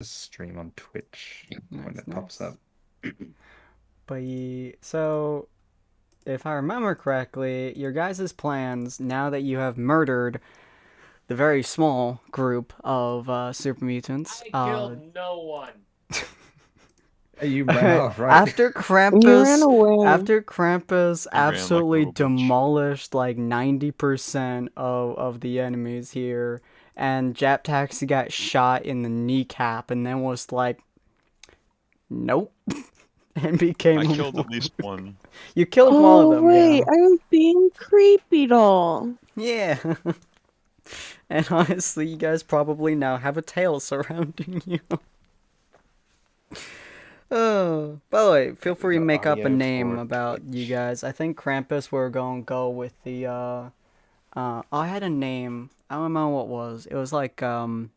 Stream on Twitch when Nice, it pops up. But so, if I remember correctly, your guys' plans, now that you have murdered the very small group of super mutants, I killed no one. You ran off, right? after You ran Krampus, away. after Krampus You ran like a absolutely little bitch. demolished like 90% of the enemies here, and Jap Taxi got shot in the kneecap, and then was like, nope, and became. I killed at least one. You killed one of them. Wait, Yeah. I was being creepy doll. Yeah. And honestly, you guys probably now have a tail surrounding you. Oh, by the way, feel free to make up a name about you guys. I think Krampus we're gonna go with the I had a name. I don't know what it was. It was like giant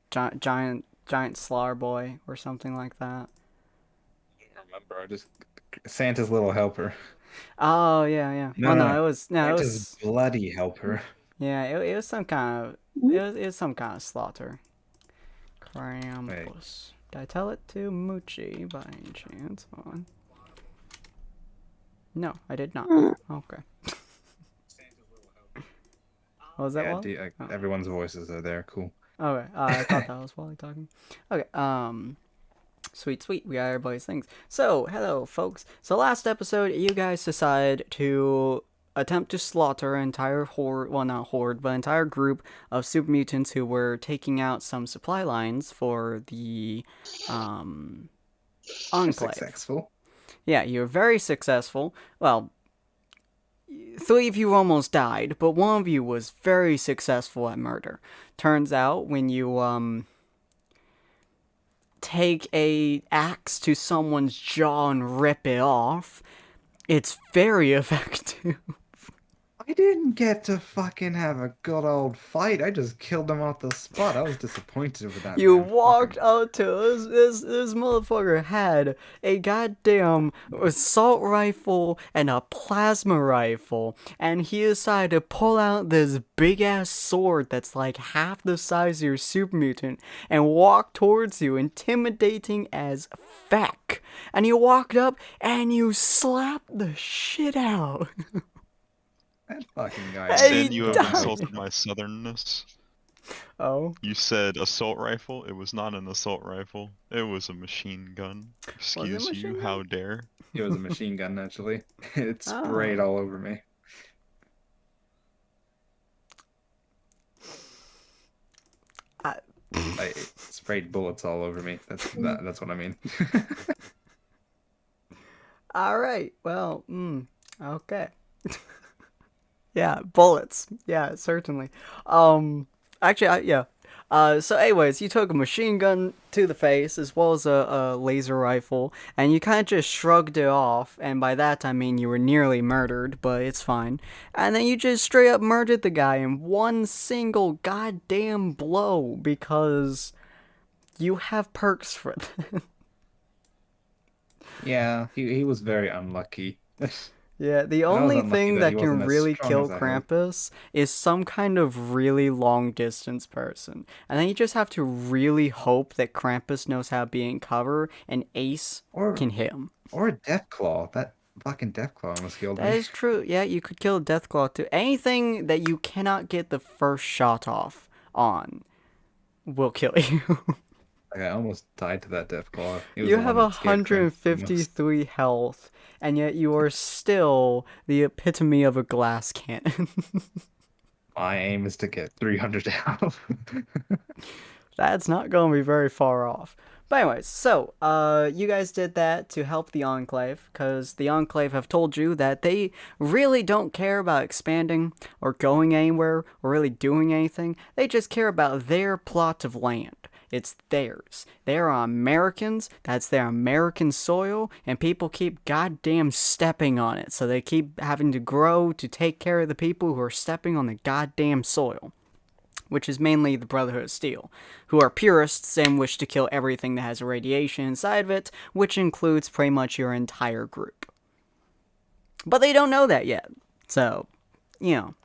Slar Boy or something like that. I remember, I just Santa's little helper. Oh yeah. No, Well, no, no, it was no, it Santa's was bloody helper. yeah, it was some kind of it was some kind of slaughter. Krampus. Did I tell it to Moochie by any chance? Hold on. No, I did not. Okay. What was that? Yeah, everyone's voices are there. Cool. Okay. I thought that was Wally talking. Okay. Sweet. We got everybody's things. So, hello, folks. So, last episode, you guys decided to attempt to slaughter an entire horde, well, not horde, but entire group of super mutants who were taking out some supply lines for the, Enclave. Successful. Yeah, you were very successful. Well, 3 of you almost died, but 1 of you was very successful at murder. Turns out, when you, take a axe to someone's jaw and rip it off, it's very effective. I didn't get to fucking have a good old fight. I just killed him off the spot. I was disappointed with that. You man. walked out to this motherfucker had a goddamn assault rifle and a plasma rifle, and he decided to pull out this big ass sword that's like half the size of your super mutant and walk towards you, intimidating as feck. And you walked up and you slapped the shit out. That fucking guy. Hey, Then you have died. insulted my southernness. Oh, You said assault rifle. It was not an assault rifle. It was a machine gun. Excuse machine you, gun? how dare. It was a machine gun, actually. It sprayed all over me. I sprayed bullets all over me. That's what I mean. all right. Well, okay. Yeah, bullets. Yeah, certainly. Actually, yeah. So anyways, you took a machine gun to the face as well as a laser rifle, and you kind of just shrugged it off, and by that I mean you were nearly murdered, but it's fine. And then you just straight up murdered the guy in one single goddamn blow because you have perks for that. Yeah, he was very unlucky. Yeah, the I was only unlucky thing that that he can wasn't as really strong kill as I hoped. Krampus is some kind of really long distance person. And then you just have to really hope that Krampus knows how to be in cover and Ace Or can hit him. or a Deathclaw. That fucking Deathclaw almost killed That me. is true. Yeah, you could kill a Deathclaw too. Anything that you cannot get the first shot off on will kill you. Like, I almost died to that Deathclaw. He was You the have one that scared Krampus the most. 153 health, and yet you are still the epitome of a glass cannon. My aim is to get 300 health. That's not going to be very far off. But anyways, so, you guys did that to help the Enclave, because the Enclave have told you that they really don't care about expanding, or going anywhere, or really doing anything. They just care about their plot of land. It's theirs. They are Americans, that's their American soil, and people keep goddamn stepping on it, so they keep having to grow to take care of the people who are stepping on the goddamn soil. Which is mainly the Brotherhood of Steel, who are purists and wish to kill everything that has radiation inside of it, which includes pretty much your entire group. But they don't know that yet, so, you know.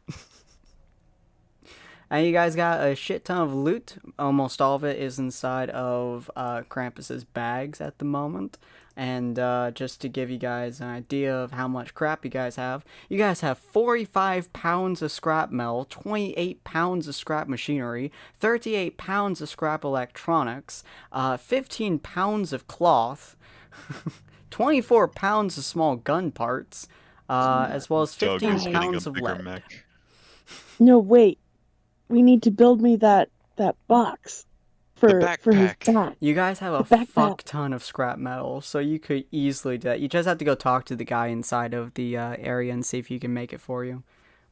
And you guys got a shit ton of loot. Almost all of it is inside of Krampus's bags at the moment. And just to give you guys an idea of how much crap you guys have 45 pounds of scrap metal, 28 pounds of scrap machinery, 38 pounds of scrap electronics, 15 pounds of cloth, 24 pounds of small gun parts, as well as Doug 15 is getting a pounds of bigger lead. mech. No, wait. We need to build me that box for his backpack. back. You guys have a The backpack. fuck ton of scrap metal, so you could easily do that. You just have to go talk to the guy inside of the area and see if he can make it for you.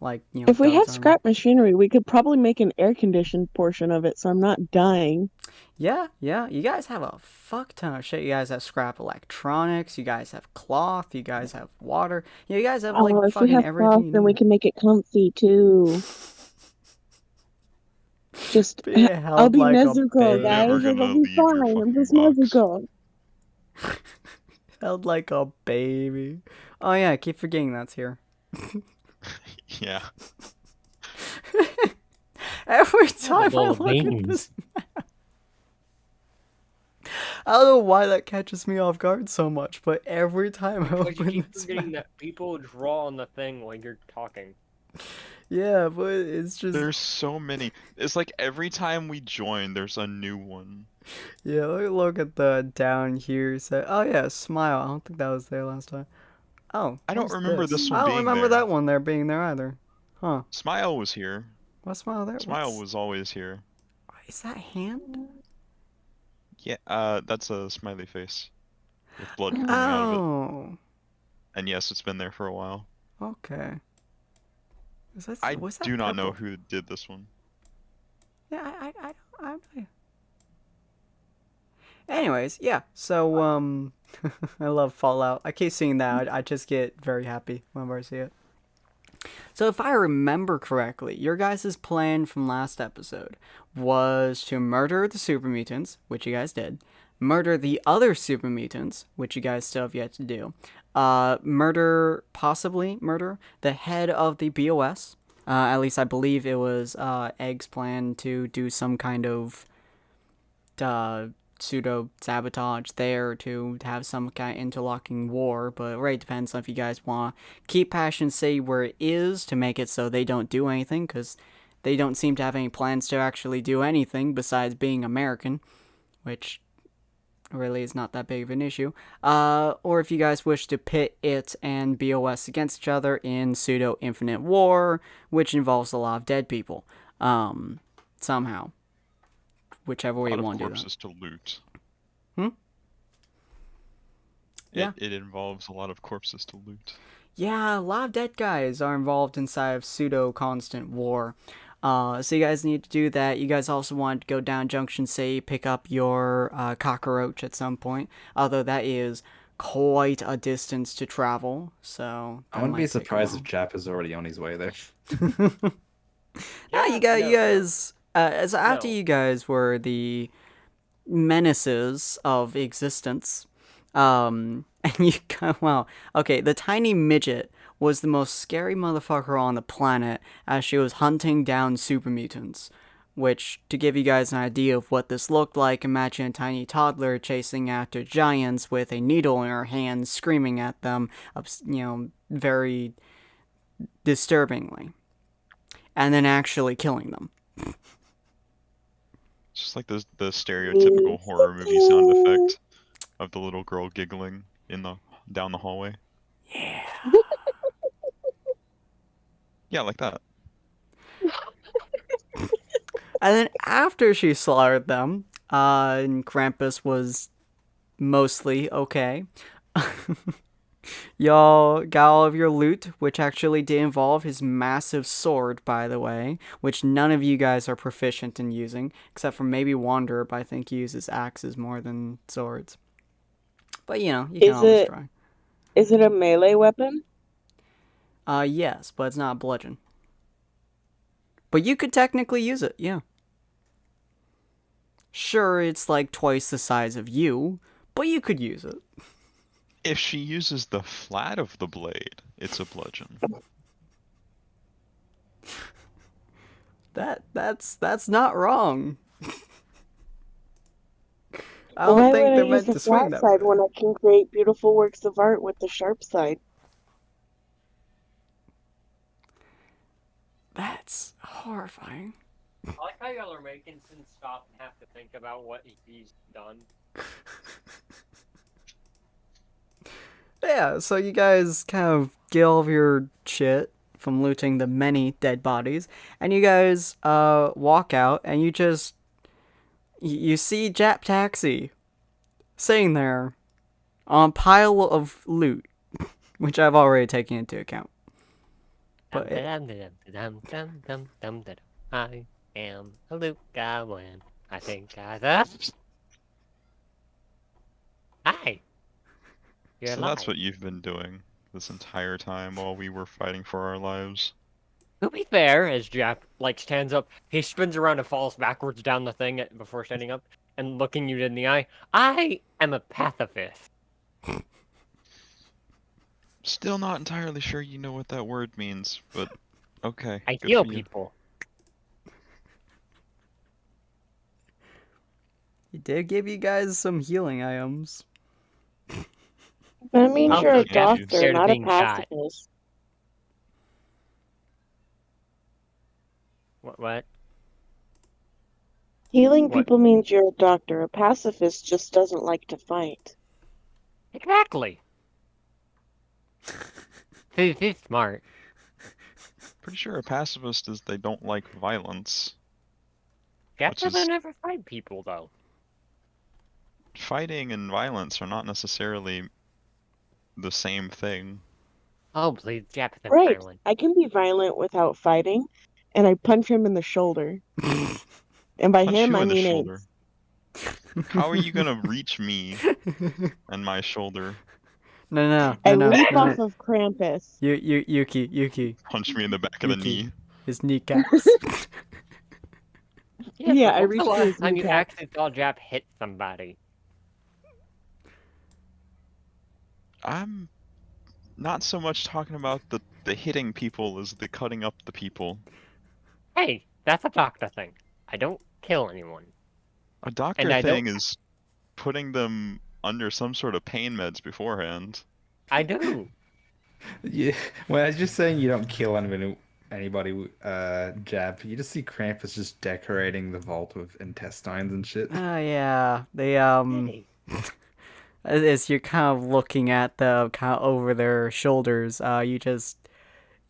Like, you know, If we Doug's had armor. scrap machinery, we could probably make an air-conditioned portion of it, so I'm not dying. Yeah. You guys have a fuck ton of shit. You guys have scrap electronics. You guys have cloth. You guys have water. You guys have like If we fucking have everything cloth, you then we need. can make it comfy too. Just, Be I'll held be like a Nezuko, guys. Never baby. gonna It'll be leave your fine. I'm fucking just box. Nezuko. Held like a baby. Oh yeah, I keep forgetting that's here. Yeah. Every time I Little look at veins. this map, I don't know why that catches me off guard so much, but every time I Because you open keep this forgetting map, that people draw on the thing while you're talking. yeah, but it's just There's so many. It's like every time we join, there's a new one. yeah. Look at the down here. So oh yeah, smile. I don't think that was there last time. Oh, I don't what's remember this one I don't being remember there. that one there being there either. Huh? Smile was here. What smile there? Smile What's- was always here. Is that hand? Yeah, that's a smiley face with blood coming out of it. Oh, And yes, it's been there for a while. okay. Was I that do not know purple? who did this one. Yeah, I. Anyways, yeah. So I love Fallout. I keep seeing that. I just get very happy whenever I see it. So if I remember correctly, your guys' plan from last episode was to murder the super mutants, which you guys did. Murder the other super mutants, which you guys still have yet to do. Possibly murder the head of the BOS. At least I believe it was Egg's plan to do some kind of pseudo sabotage there to have some kind of interlocking war, but it really depends on if you guys want to keep Passion City where it is to make it so they don't do anything, because they don't seem to have any plans to actually do anything besides being American, which really is not that big of an issue. Or if you guys wish to pit it and BOS against each other in pseudo infinite war, which involves a lot of dead people, somehow. Whichever way A you lot of want to do that. corpses to loot. Hmm? Yeah. It involves a lot of corpses to loot. Yeah, a lot of dead guys are involved inside of pseudo constant war. So you guys need to do that. You guys also want to go down Junction C, pick up your cockroach at some point. Although that is quite a distance to travel, so I that wouldn't be might take a surprised while. if Jap is already on his way there. Yeah, you guys. As after No. you guys were the menaces of existence, and you well, okay, the tiny midget was the most scary motherfucker on the planet as she was hunting down super mutants. Which, to give you guys an idea of what this looked like, imagine a tiny toddler chasing after giants with a needle in her hand, screaming at them, very disturbingly. And then actually killing them. It's just like the stereotypical horror movie sound effect of the little girl giggling down the hallway. Yeah. Yeah, like that. And then after she slaughtered them, and Krampus was mostly okay, y'all got all of your loot, which actually did involve his massive sword, by the way, which none of you guys are proficient in using, except for maybe Wanderer, but I think he uses axes more than swords. But you can Is always it- try. Is it a melee weapon? Yes, but it's not bludgeon. But you could technically use it, yeah. Sure, it's like twice the size of you, but you could use it. If she uses the flat of the blade, it's a bludgeon. That's not wrong. I Why don't would think I they're use meant the to swing flat that side way. when I can create beautiful works of art with the sharp side? That's horrifying. I like how y'all are making Sin stop and have to think about what he's done. Yeah, so you guys kind of get all of your shit from looting the many dead bodies, and you guys walk out, and you see Jap Taxi sitting there on a pile of loot, which I've already taken into account. But I am a Luke Goblin. I think Hi! You're So alive. that's what you've been doing this entire time while we were fighting for our lives. To be fair, as Jap stands up, he spins around and falls backwards down the thing before standing up and looking you in the eye. I am a pacifist. Still not entirely sure you know what that word means, but okay. I good heal for you. people. he did give you guys some healing items. That means Also, you're a Jap is doctor, scared of not a being shot. pacifist. What? Healing What? people means you're a doctor. A pacifist just doesn't like to fight. Exactly. He's smart. Pretty sure a pacifist is they don't like violence. Jap Which is- doesn't ever fight people, though. Fighting and violence are not necessarily the same thing. Oh, please, Jap isn't Right. violent. I can be violent without fighting, and I punch him in the shoulder. And by Punch him, you I in the mean shoulder. AIDS. How are you gonna reach me and my shoulder? No. I leap off of Krampus. Yuki. Punch me in the back of the Yuki. knee. His kneecaps. Yeah, I when's reached the for last his time you kneecap. actually saw Jap hit somebody? I'm not so much talking about the hitting people as the cutting up the people. Hey, that's a doctor thing. I don't kill anyone. A doctor And I thing don't- is putting them under some sort of pain meds beforehand. I do. Yeah, when I was just saying you don't kill anybody, Jab, you just see Krampus just decorating the vault with intestines and shit. Oh yeah, they Hey. as you're kind of looking at the kind of over their shoulders, you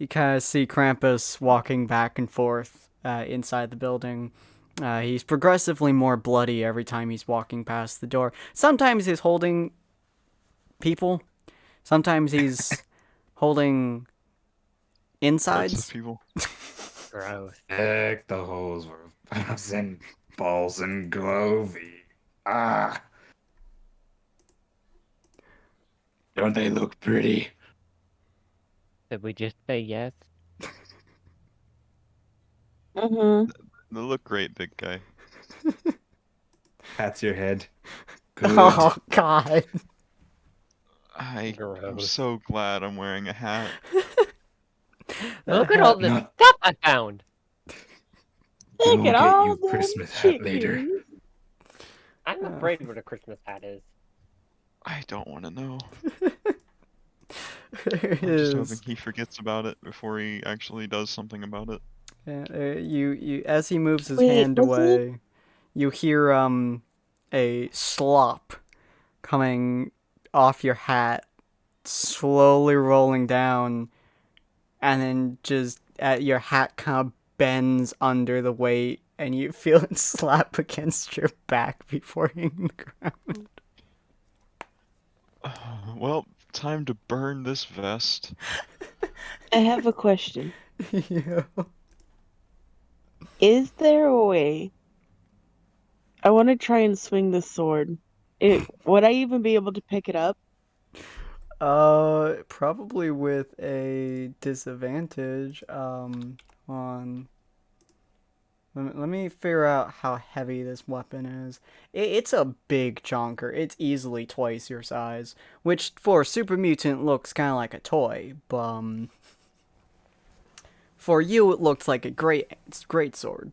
kind of see Krampus walking back and forth inside the building. He's progressively more bloody every time he's walking past the door. Sometimes he's holding people. Sometimes he's holding Parts insides. of people. Gross. Heck, the holes were bouncing balls and glovey. Ah. Don't they look pretty? Did we just say yes? Mm-hmm. They look great, big guy. Pats your head. Good. Oh God! I'm Gross. so glad I'm wearing a hat. Look at all this Not- stuff I found. Look We'll at get all you them Christmas hat chickens. later. I'm afraid what a Christmas hat is. I don't want to know. There it I'm just hoping is. he forgets about it before he actually does something about it. You as he moves his Wait, hand was it- away, you hear a slop coming off your hat, slowly rolling down, and then just your hat kind of bends under the weight, and you feel it slap against your back before hitting the ground. Well, time to burn this vest. I have a question. Yeah. Is there a way? I want to try and swing this sword. Would I even be able to pick it up? Probably with a disadvantage. On. Let me figure out how heavy this weapon is. It's a big chonker. It's easily twice your size, which for a super mutant looks kind of like a toy. But For you, it looks like a great sword.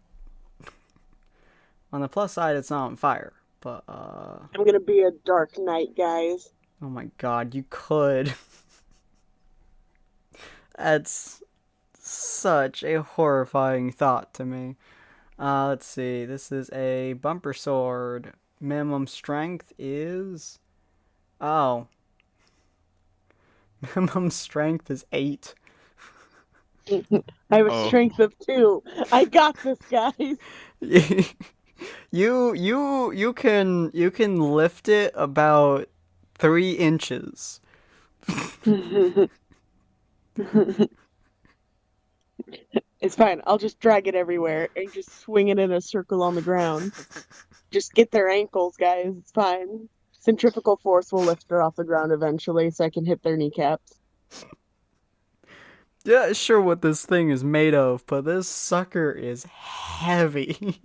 On the plus side, it's not on fire. But, I'm gonna be a dark knight, guys. oh my god, you could. That's such a horrifying thought to me. Let's see. This is a bumper sword. Minimum strength is... Oh. Minimum strength is 8. I have a Oh. strength of 2. I got this, guys. You can lift it about 3 inches. It's fine. I'll just drag it everywhere and just swing it in a circle on the ground. Just get their ankles, guys. It's fine. Centrifugal force will lift her off the ground eventually, so I can hit their kneecaps. Yeah, sure what this thing is made of, but this sucker is heavy.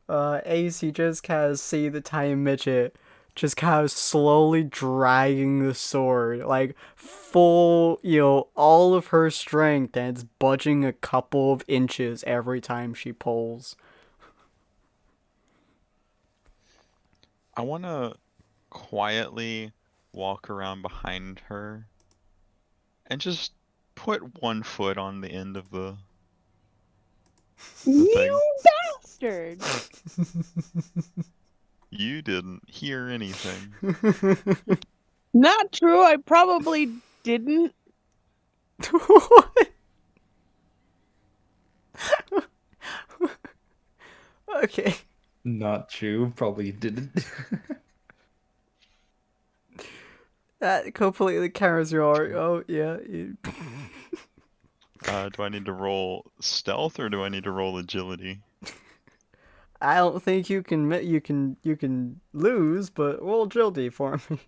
Ace, you just kind of see the tiny midget just kind of slowly dragging the sword, like full, all of her strength, and it's budging a couple of inches every time she pulls. I want to quietly walk around behind her and just put one foot on the end of the thing. You bastard! You didn't hear anything. Not true. I probably didn't. What? Okay. Not true. Probably didn't. That completely carries your art. Oh, yeah. Do I need to roll stealth or do I need to roll agility? I don't think you can lose, but roll agility for me.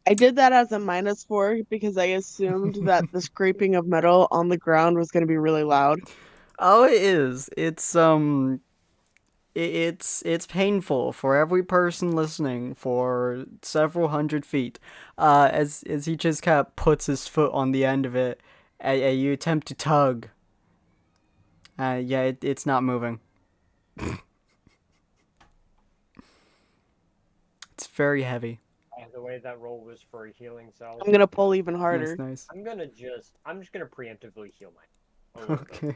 I did that as a -4 because I assumed that the scraping of metal on the ground was going to be really loud. Oh, it is. It's painful for every person listening for several hundred feet. As he just kind of puts his foot on the end of it, and you attempt to tug. Yeah, it's not moving. It's very heavy. The way that roll was for a healing cell. I'm going to pull even harder. Nice. I'm just gonna preemptively heal my. Okay.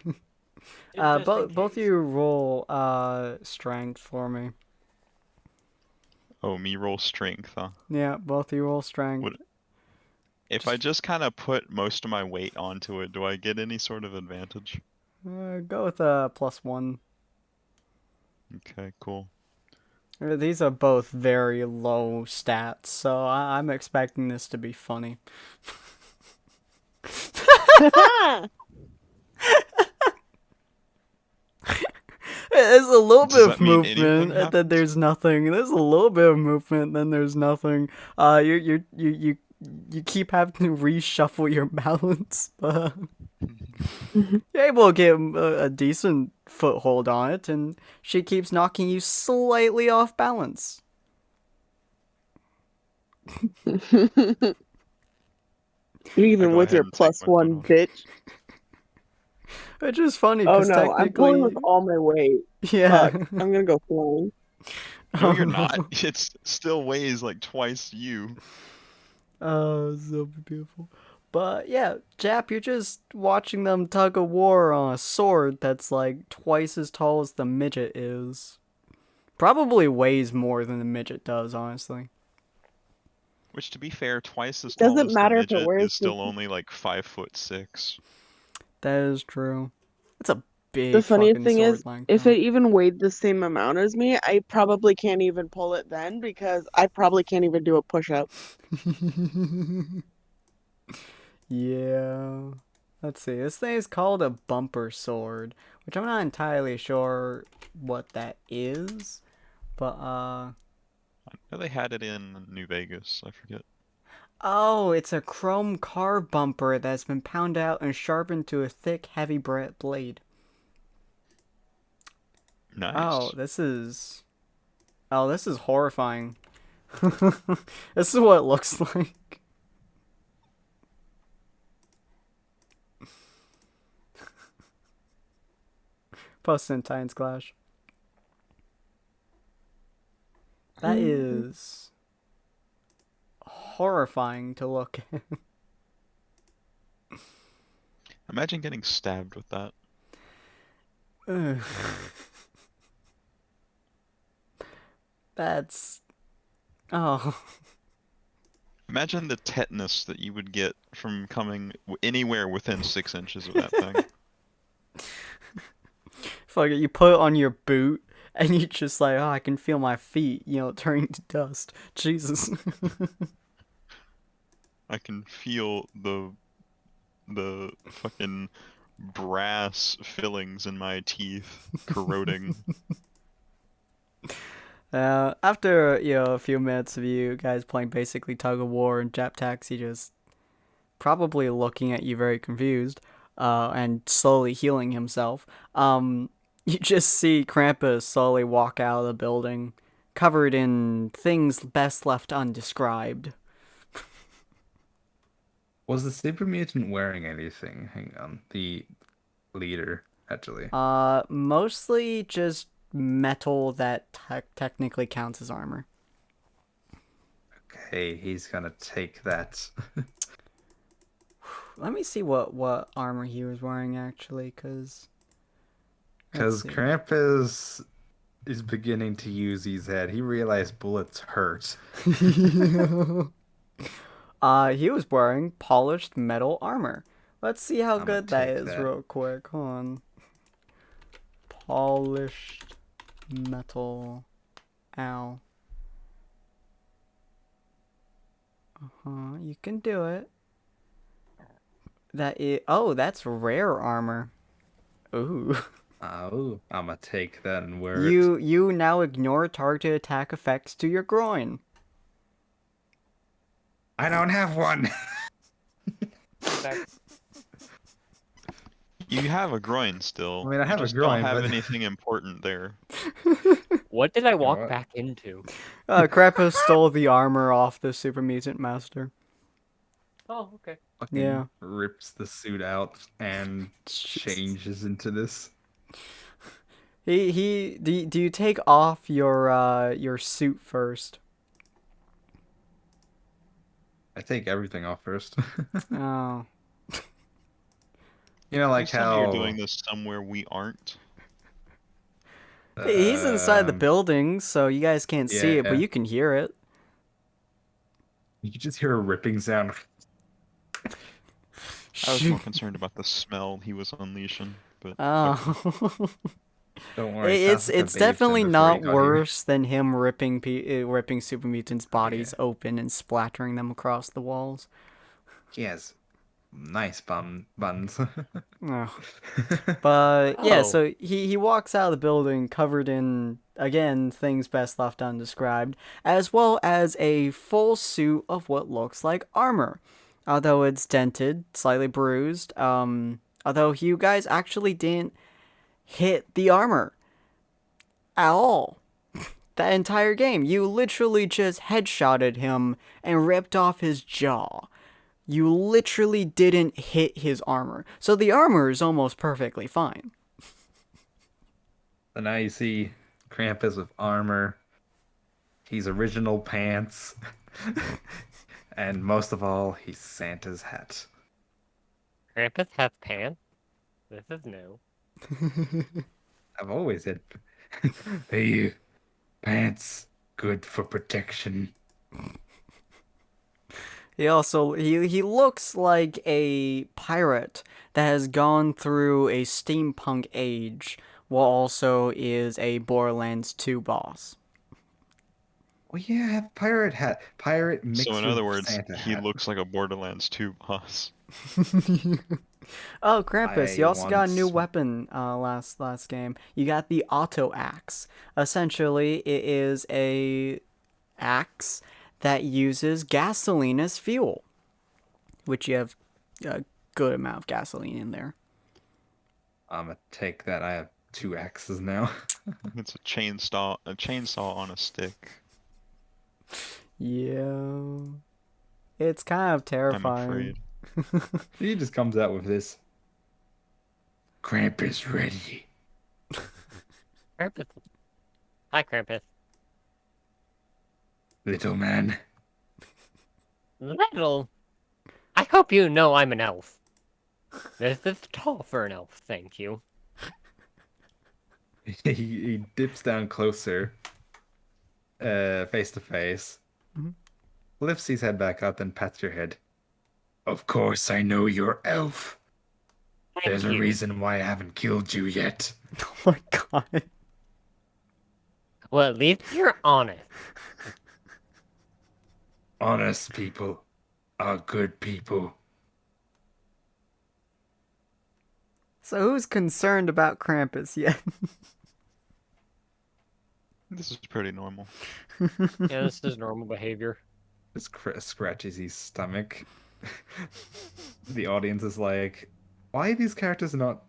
Just in Both of case. you roll strength for me. Oh, me roll strength, huh? Yeah, both of you roll strength. Would- If I just kind of put most of my weight onto it, do I get any sort of advantage? Go with a +1. Okay, cool. These are both very low stats, so I'm expecting this to be funny. There's a little Does bit that of mean anything movement, and then happens? there's nothing. There's a little bit of movement, then there's nothing. You keep having to reshuffle your balance. You're able to get a decent foothold on it, and she keeps knocking you slightly off balance. Even go with ahead your and take my foot +1, off. bitch. Which is funny, Oh because no, I'm technically... pulling with all my weight. Yeah. Fuck, I'm gonna go flying. No, Oh, you're no. not. It still weighs like twice you. Oh, so beautiful. But yeah, Jap, you're just watching them tug a war on a sword that's like twice as tall as the midget is. Probably weighs more than the midget does, honestly. Which, to be fair, twice as Doesn't tall as the matter if it midget wears is still the- only like 5'6". That is true. That's a big The funny fucking thing sword is, length. if though. it even weighed the same amount as me, I probably can't even pull it then because I probably can't even do a push-up. Yeah. Let's see. This thing is called a bumper sword, which I'm not entirely sure what that is. But I know they had it in New Vegas. I forget. oh, it's a chrome car bumper that's been pounded out and sharpened to a thick, heavy blade. Nice. Oh, this is horrifying. This is what it looks like. Post in Titans Clash. That is horrifying to look at. Imagine getting stabbed with that. Ugh. That's... Oh. Imagine the tetanus that you would get from coming anywhere within 6 inches of that thing. Fuck it, you put it on your boot, and you just like, oh, I can feel my feet, turning to dust. Jesus. I can feel the fucking brass fillings in my teeth corroding. After, a few minutes of you guys playing basically tug of war and Jap Taxi just probably looking at you very confused, and slowly healing himself, you just see Krampus slowly walk out of the building, covered in things best left undescribed. Was the super mutant wearing anything? Hang on. The leader, actually. Mostly just metal that technically counts as armor. Okay, he's gonna take that. Let me see what armor he was wearing actually, because Krampus is beginning to use his head. He realized bullets hurt. he was wearing polished metal armor. Let's see how I'ma good that take is that. real quick. Hold on. Polished metal. Ow. You can do it. That's rare armor. Ooh. Oh, I'ma take that and wear it. You now ignore target attack effects to your groin. I don't have one. You have a groin still. I mean, I have you a just groin, don't have but- anything important there. What did I walk what? back into? Krampus stole the armor off the Super Mutant Master. Oh, okay. Fucking Yeah. rips the suit out and changes into this. Do you take off your suit first? I take everything off first. Oh. Like Please tell me how you're doing this somewhere we aren't. He's inside the um, building, so you guys can't see it, but yeah. you can hear it. You can just hear a ripping sound. I was more concerned about the smell he was unleashing, but okay. Oh. Don't worry. it sounds like a It's babe definitely before he not got here. worse than him ripping Super Mutants' bodies yeah. open and splattering them across the walls. He has nice buns. Oh. But yeah, Oh. so he walks out of the building covered in, again, things best left undescribed, as well as a full suit of what looks like armor. Although it's dented, slightly bruised, although you guys actually didn't hit the armor at all. That entire game. You literally just headshotted him and ripped off his jaw. You literally didn't hit his armor. So the armor is almost perfectly fine. So now you see Krampus with armor. He's original pants. And most of all, he's Santa's hat. Krampus has pants? This is new. I've always had hey, pants good for protection. He also he looks like a pirate that has gone through a steampunk age, while also is a Borderlands 2 boss. Well, yeah, pirate hat. Pirate mixed So in with other words, Santa he hat. looks like a Borderlands 2 boss. Oh, Krampus, you I also got a new once- weapon last game. You got the auto axe. Essentially, it is a axe that uses gasoline as fuel, which you have a good amount of gasoline in there. I'm gonna take that. I have 2 axes now. It's a chainsaw on a stick. Yeah. It's kind of I'm terrifying. afraid. He just comes out with this. Krampus ready. Krampus. Hi, Krampus. Little man. Little. I hope you know I'm an elf. This is tall for an elf, thank you. He dips down closer, face to face, Mhm. lifts his head back up and pats your head. Of course, I know you're elf. Thank There's a you. reason why I haven't killed you yet. Oh my god. Well, at least you're honest. Honest people are good people. So who's concerned about Krampus yet? This is pretty normal. Yeah, this is normal behavior. Just scratches his stomach. The audience is like, why are these characters not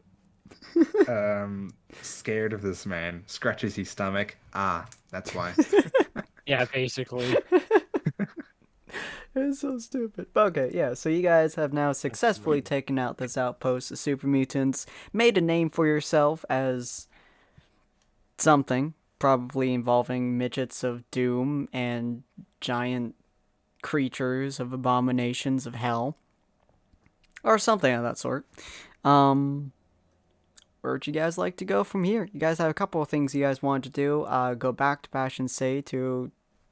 scared of this man? Scratches his stomach. Ah, that's why. Yeah, basically. It's so stupid. But okay, yeah, so you guys have now successfully taken out this outpost of super mutants, made a name for yourself as something, probably involving midgets of doom and giant creatures of abominations of hell. Or something of that sort. Where would you guys like to go from here? You guys have a couple of things you guys want to do. Go back to Passion Say to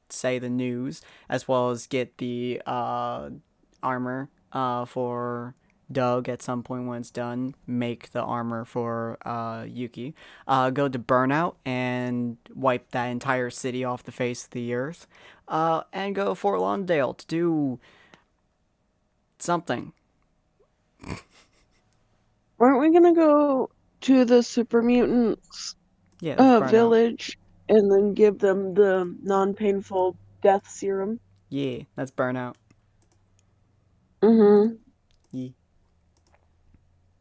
say the news, as well as get the armor for Doug at some point when it's done. Make the armor for Yuki. Go to Burnout and wipe that entire city off the face of the earth. And go to Fort Lauderdale to do something. Weren't we gonna go to the super mutants Yeah, that's Burnout. village and then give them the non-painful death serum? Yeah, that's Burnout. Mm-hmm. Yeah.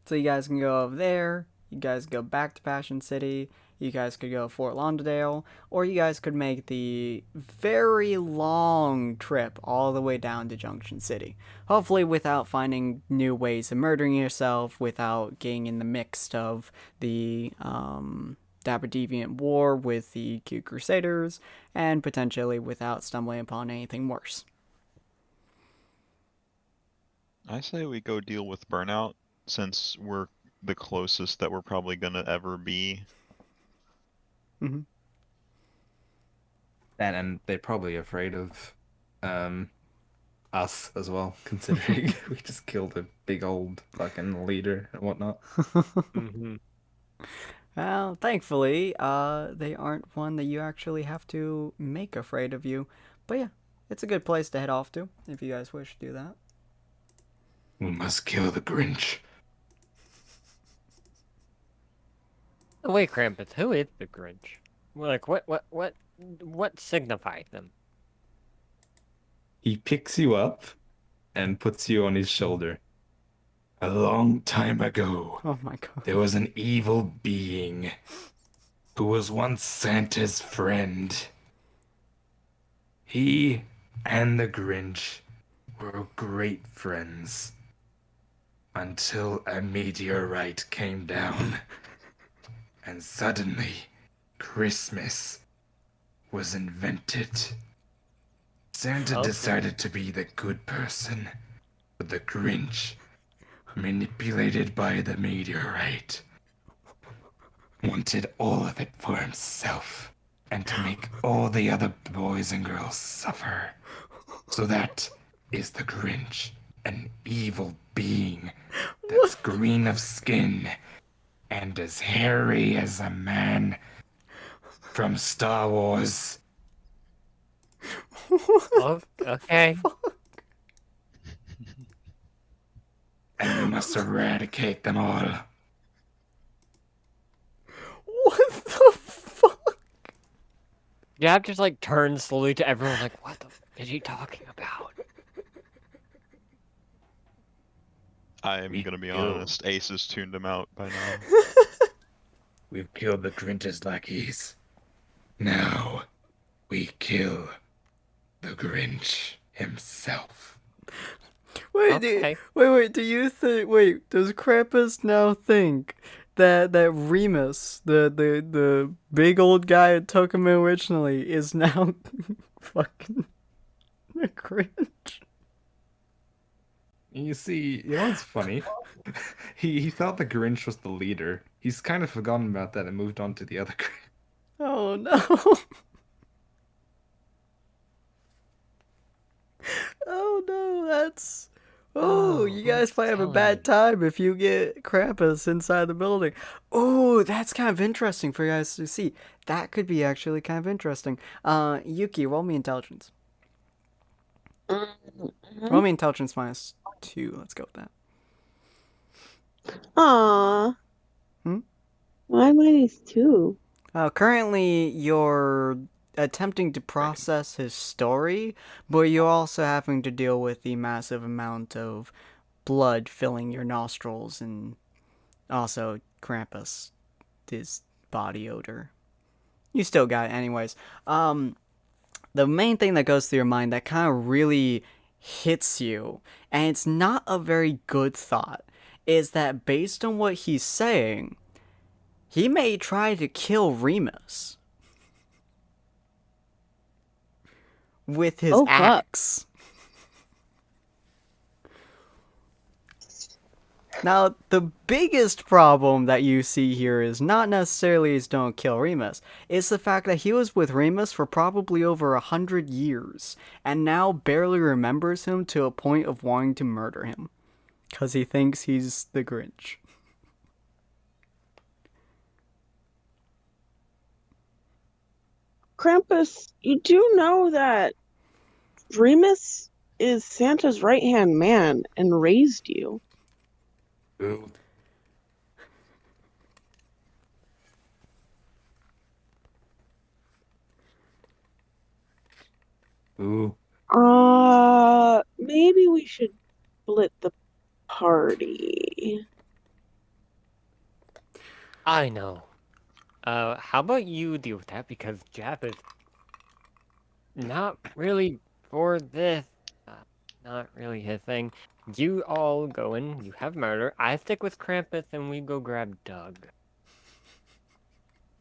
So you guys can go over there. You guys go back to Passion City. You guys could go to Fort Lauderdale, or you guys could make the very long trip all the way down to Junction City. Hopefully without finding new ways of murdering yourself, without getting in the mix of the Dapper Deviant War with the Q Crusaders, and potentially without stumbling upon anything worse. I say we go deal with Burnout since we're the closest that we're probably gonna ever be. Mm-hmm. And they're probably afraid of us as well, considering we just killed a big old fucking leader and whatnot. Mm-hmm. Well, thankfully, they aren't one that you actually have to make afraid of you. But yeah, it's a good place to head off to, if you guys wish to do that. We must kill the Grinch. Wait, Krampus, who is the Grinch? Like, what signifies them? He picks you up and puts you on his shoulder. A long time ago, Oh my god. there was an evil being who was once Santa's friend. He and the Grinch were great friends until a meteorite came down. And suddenly, Christmas was invented. Santa Okay. decided to be the good person, but the Grinch, manipulated by the meteorite, wanted all of it for himself and to make all the other boys and girls suffer. So that is the Grinch, an evil being that's green of skin and as hairy as a man from Star Wars. Oh, okay. And we must eradicate them all. What the fuck? Jab just like turns slowly to everyone, like, what the f is he talking about? I'm We gonna be kill. honest, Ace has tuned him out by now. We've killed the Grinch's lackeys. Now we kill the Grinch himself. Wait, Okay. wait. Do you think? Wait, does Krampus now think that Remus, the big old guy who took him originally, is now fucking the Grinch? You see, you know what's funny? He thought the Grinch was the leader. He's kind of forgotten about that and moved on to the other Grinch. Oh no. Oh no, that's. Oh, you guys might have a bad time if you get Krampus inside the building. Oh, that's kind of interesting for you guys to see. That could be actually kind of interesting. Yuki, roll me intelligence. Roll me intelligence -2. Let's go with that. Aww. Hmm? Why -2? Currently, you're attempting to process his story, but you're also having to deal with the massive amount of blood filling your nostrils and also Krampus, his body odor. You still got it anyways. The main thing that goes through your mind that kind of really hits you, and it's not a very good thought, is that based on what he's saying, he may try to kill Remus with his Oh, fuck. axe. Now, the biggest problem that you see here is not necessarily his don't kill Remus. It's the fact that he was with Remus for probably over 100 years, and now barely remembers him to a point of wanting to murder him. Because he thinks he's the Grinch. Krampus, you do know that Remus is Santa's right-hand man and raised you. Ooh. Ooh. Maybe we should split the party. I know. How about you deal with that? Because Jap is not really for this. Not really his thing. You all go in, you have murder. I stick with Krampus and we go grab Doug.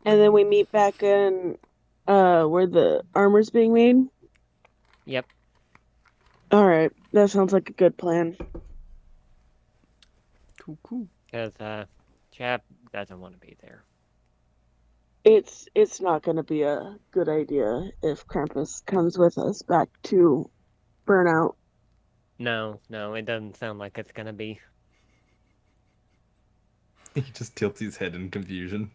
And then we meet back in where the armor's being made. Yep. Alright, that sounds like a good plan. Cool. Because, Jap doesn't want to be there. It's not gonna be a good idea if Krampus comes with us back to Burnout. No, it doesn't sound like it's gonna be. He just tilts his head in confusion.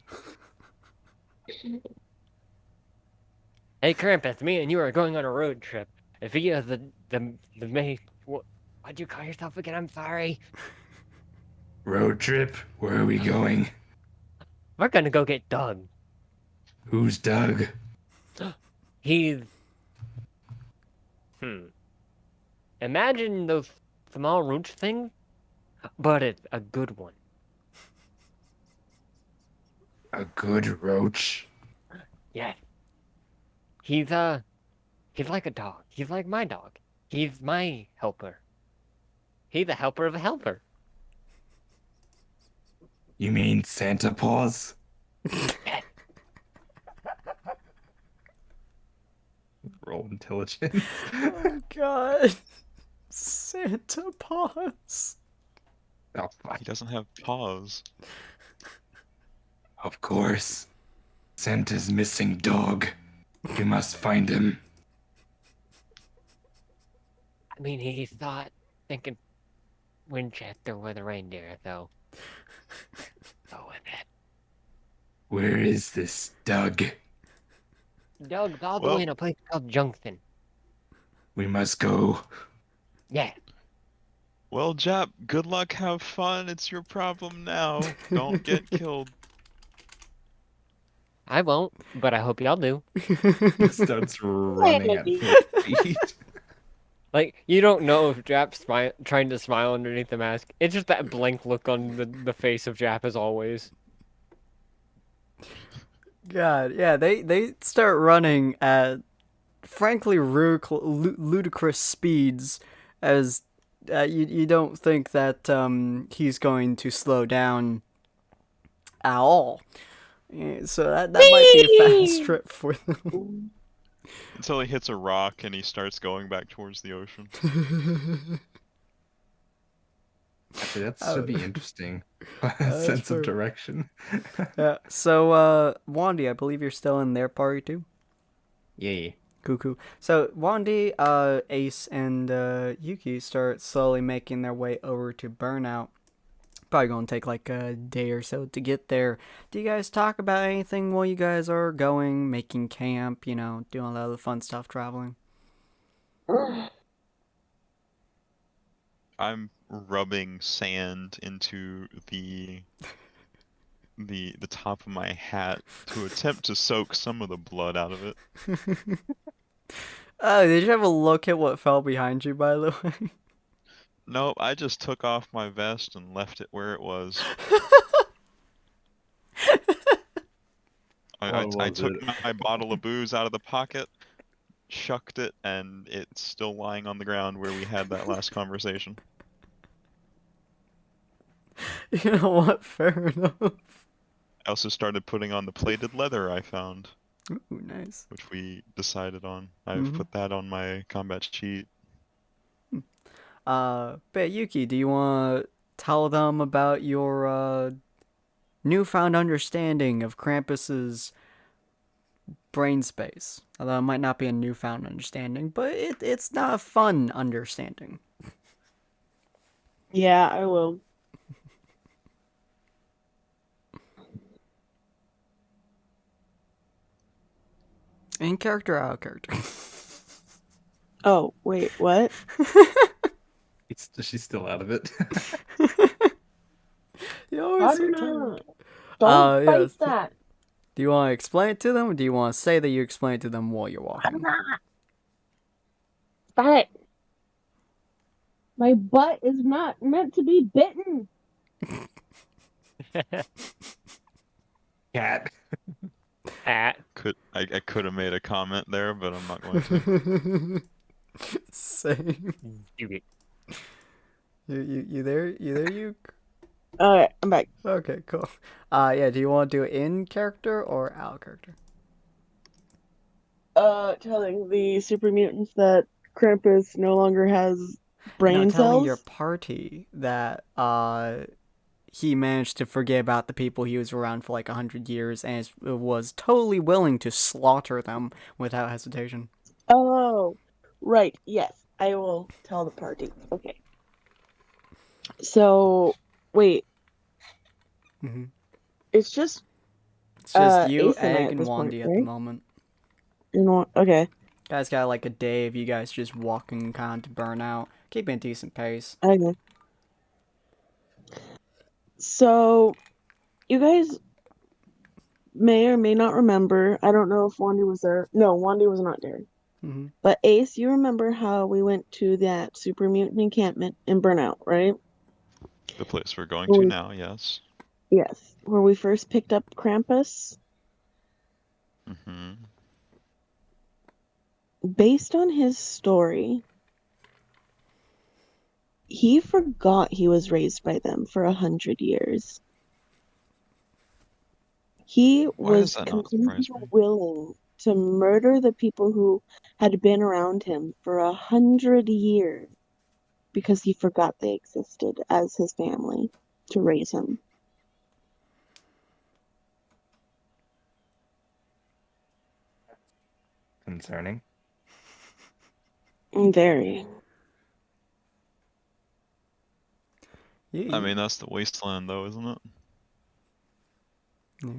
Hey Krampus, me and you are going on a road trip. If he is the May, what'd you call yourself again? I'm sorry. Road trip? Where are we going? We're gonna go get Doug. Who's Doug? He's... Imagine those small roach things, but it's a good one. A good roach? Yes. He's like a dog. He's like my dog. He's my helper. He's a helper of a helper. You mean Santa Paws? Roll intelligence. Oh god. Santa Paws. Oh, fuck. He doesn't have paws. Of course. Santa's missing dog. We must find him. I mean, he's not thinking Winchester with a reindeer, so go with it. Where is this Doug? Doug's all the way in a place called Junction. We must go. Yeah. Well, Jap, good luck, have fun. It's your problem now. Don't get killed. I won't, but I hope y'all do. Starts running at full speed. Like, you don't know if Jap's trying to smile underneath the mask. It's just that blank look on the face of Jap as always. God, yeah, they start running at frankly ludicrous speeds, as you don't think that he's going to slow down at all. Yeah, so that might be a fast trip for them. Until he hits a rock and he starts going back towards the ocean. Actually, that Oh. should be interesting. That's Sense of fair. direction. Yeah. So, Wandy, I believe you're still in their party too. Yay. Cuckoo. So Wandy, Ace, and Yuki start slowly making their way over to Burnout. Probably gonna take like a day or so to get there. Do you guys talk about anything while you guys are going, making camp, doing all that other fun stuff traveling? I'm rubbing sand into the top of my hat to attempt to soak some of the blood out of it. Oh, did you have a look at what fell behind you, by the way? Nope, I just took off my vest and left it where it was. I What was took it? my bottle of booze out of the pocket, shucked it, and it's still lying on the ground where we had that last conversation. You know what? Fair enough. I also started putting on the plated leather I found, Ooh, nice. which we decided on. I've put that on my combat sheet. But Yuki, do you want to tell them about your newfound understanding of Krampus's brain space? Although it might not be a newfound understanding, but it's not a fun understanding. Yeah, I will. In character, out of character. Oh, wait, what? She's still out of it. You always I'm pretend. not. Don't fight yes. that. Do you want to explain it to them, or do you want to say that you explain it to them while you're I'm walking? not. But my butt is not meant to be bitten. Cat. Hat. I could have made a comment there, but I'm not going to. Same. Stupid. You there? You there, you? Alright, I'm back. Okay, cool. Yeah, do you want to do it in character or out of character? Telling the super mutants that Krampus no longer has brain No, telling cells. your party that he managed to forget about the people he was around for like 100 years and was totally willing to slaughter them without hesitation. Oh, right. Yes, I will tell the party. Okay. So, wait. Mm-hmm. It's just It's just you, Ace and I Egg, at and this point, Wandy at the right? moment. Okay. Guys got like a day of you guys just walking kind of to burn out, keeping a decent pace. Okay. So, you guys may or may not remember. I don't know if Wandy was there. No, Wandy was not there. Mm-hmm. But Ace, you remember how we went to that super mutant encampment in Burnout, right? The place we're going to now, yes. Yes. Where we first picked up Krampus. Mm-hmm. Based on his story, he forgot he was raised by them for 100 years. He was does that not completely surprise me? willing to murder the people who had been around him for 100 years because he forgot they existed as his family to raise him. Concerning. Very. I mean, that's the wasteland, though, isn't it? Yeah.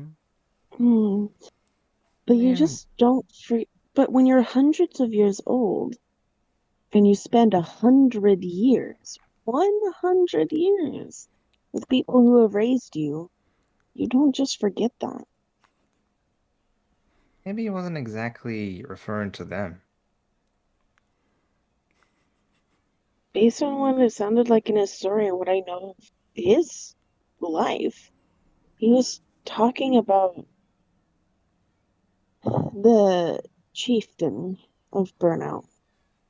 But you Yeah. just don't But when you're hundreds of years old and you spend 100 years, 100 years with people who have raised you, you don't just forget that. Maybe he wasn't exactly referring to them. Based on what it sounded like in his story and what I know of his life, he was talking about the chieftain of burnout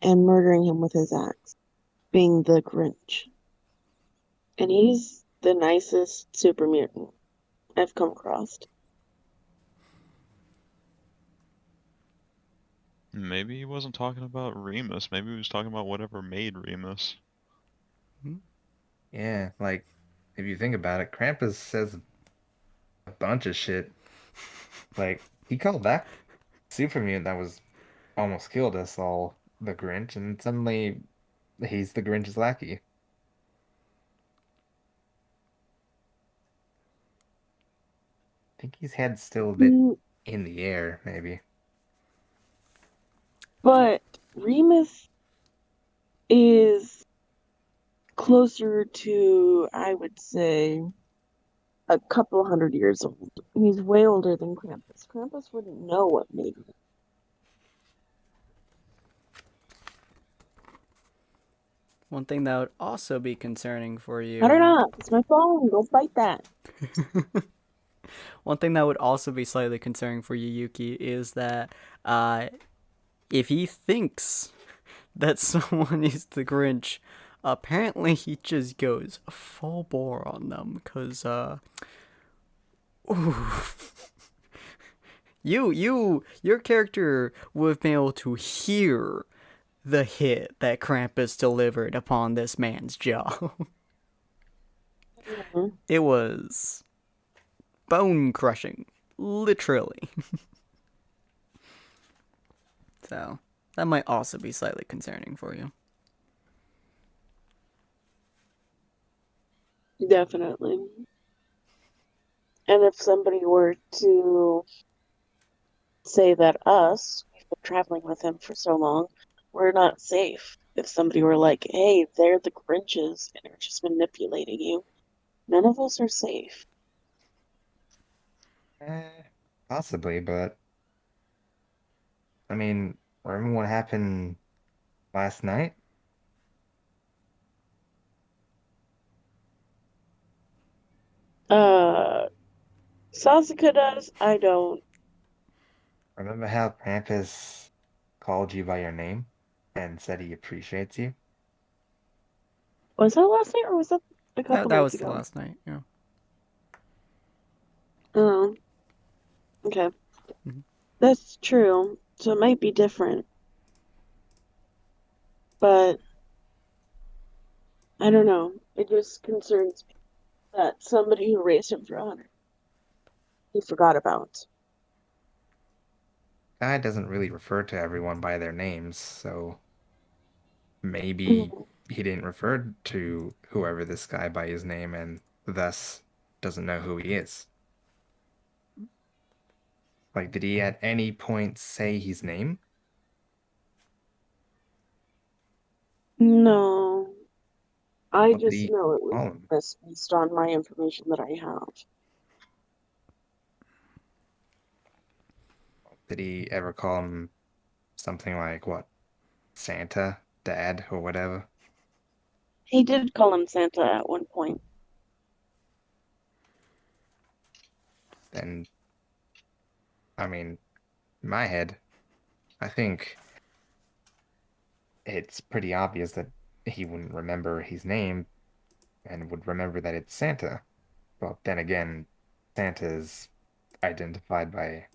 and murdering him with his axe, being the Grinch. And he's the nicest super mutant I've come across. Maybe he wasn't talking about Remus. Maybe he was talking about whatever made Remus. Yeah, like, if you think about it, Krampus says a bunch of shit. Like, he called that super mutant that was almost killed us all the Grinch, and suddenly he's the Grinch's lackey. I think his head's still a bit Mm, in the air, maybe. But Remus is closer to, I would say, a couple 100 years old. He's way older than Krampus. Krampus wouldn't know what made him. One thing that would also be concerning for I don't you. know. It's my phone. Go fight that. One thing that would also be slightly concerning for you, Yuki, is that if he thinks that someone is the Grinch, apparently he just goes full bore on them. Cause your character would have been able to hear the hit that Krampus delivered upon this man's jaw. Mhm. It was bone crushing, literally. So that might also be slightly concerning for you. Definitely. And if somebody were to say that us, we've been traveling with him for so long, we're not safe. If somebody were like, hey, they're the Grinches and they're just manipulating you, none of us are safe. Eh, possibly, but I mean, remember what happened last night? Uh, Sasuke does, I don't. Remember how Krampus called you by your name and said he appreciates you? Was that last night or was that a That couple that nights was the ago? last night. Yeah. Oh, okay. Mhm. That's true. So it might be different. But I don't know. It just concerns me that somebody who raised him for honor, he forgot about. Guy doesn't really refer to everyone by their names, so maybe Mhm. he didn't refer to whoever this guy by his name and thus doesn't know who he is. Like, did he at any point say his name? No, I What did just he know it was call him? based on my information that I have. Did he ever call him something like, what, Santa, Dad, or whatever? He did call him Santa at one point. Then, I mean, in my head, I think it's pretty obvious that he wouldn't remember his name and would remember that it's Santa. But then again, Santa is identified by,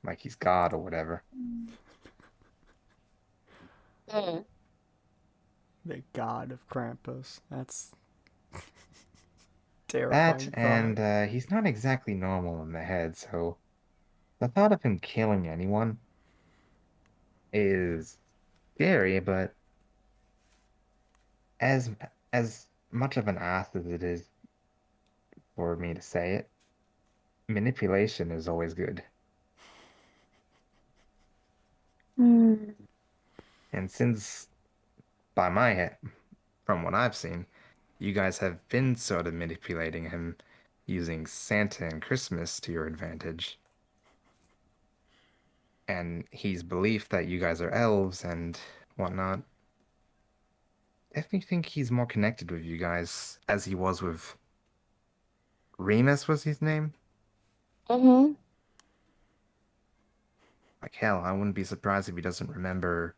like, he's God or whatever. Mm. The god of Krampus. That's That, terrifying thought. and he's not exactly normal in the head, so the thought of him killing anyone is scary, but as as much of an ass as it is for me to say it, manipulation is always good. Mm. And since, by my head, from what I've seen, you guys have been sort of manipulating him using Santa and Christmas to your advantage, and his belief that you guys are elves and whatnot, definitely think he's more connected with you guys as he was with Remus was his name? Mm-hmm. Like, hell, I wouldn't be surprised if he doesn't remember,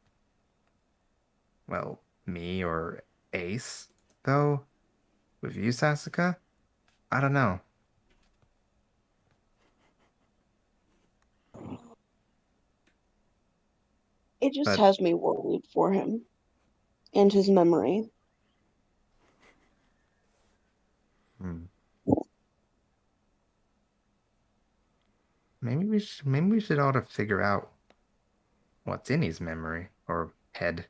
well, me or Ace, though. With you, Sasuke? I don't know. It just But has me worried for him and his memory. hmm, maybe we should ought to figure out what's in his memory or head.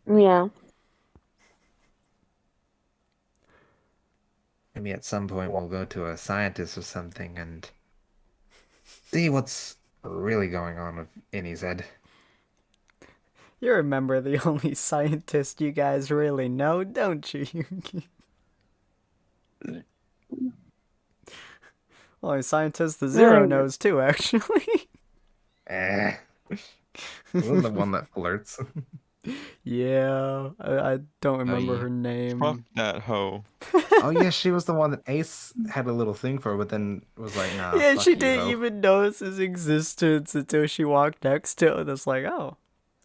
Yeah. Maybe at some point we'll go to a scientist or something and see what's really going on with Innie's head. You remember the only scientist you guys really know, don't you, Yuki? Only scientist the Zero Right. knows too, actually. Eh. Wasn't the one that flirts? Yeah, I don't remember yeah. her name. Fuck that hoe. Oh yeah, she was the one that Ace had a little thing for, but then was like, nah, Yeah, fuck she you, didn't ho. even notice his existence until she walked next to it. It's like, oh,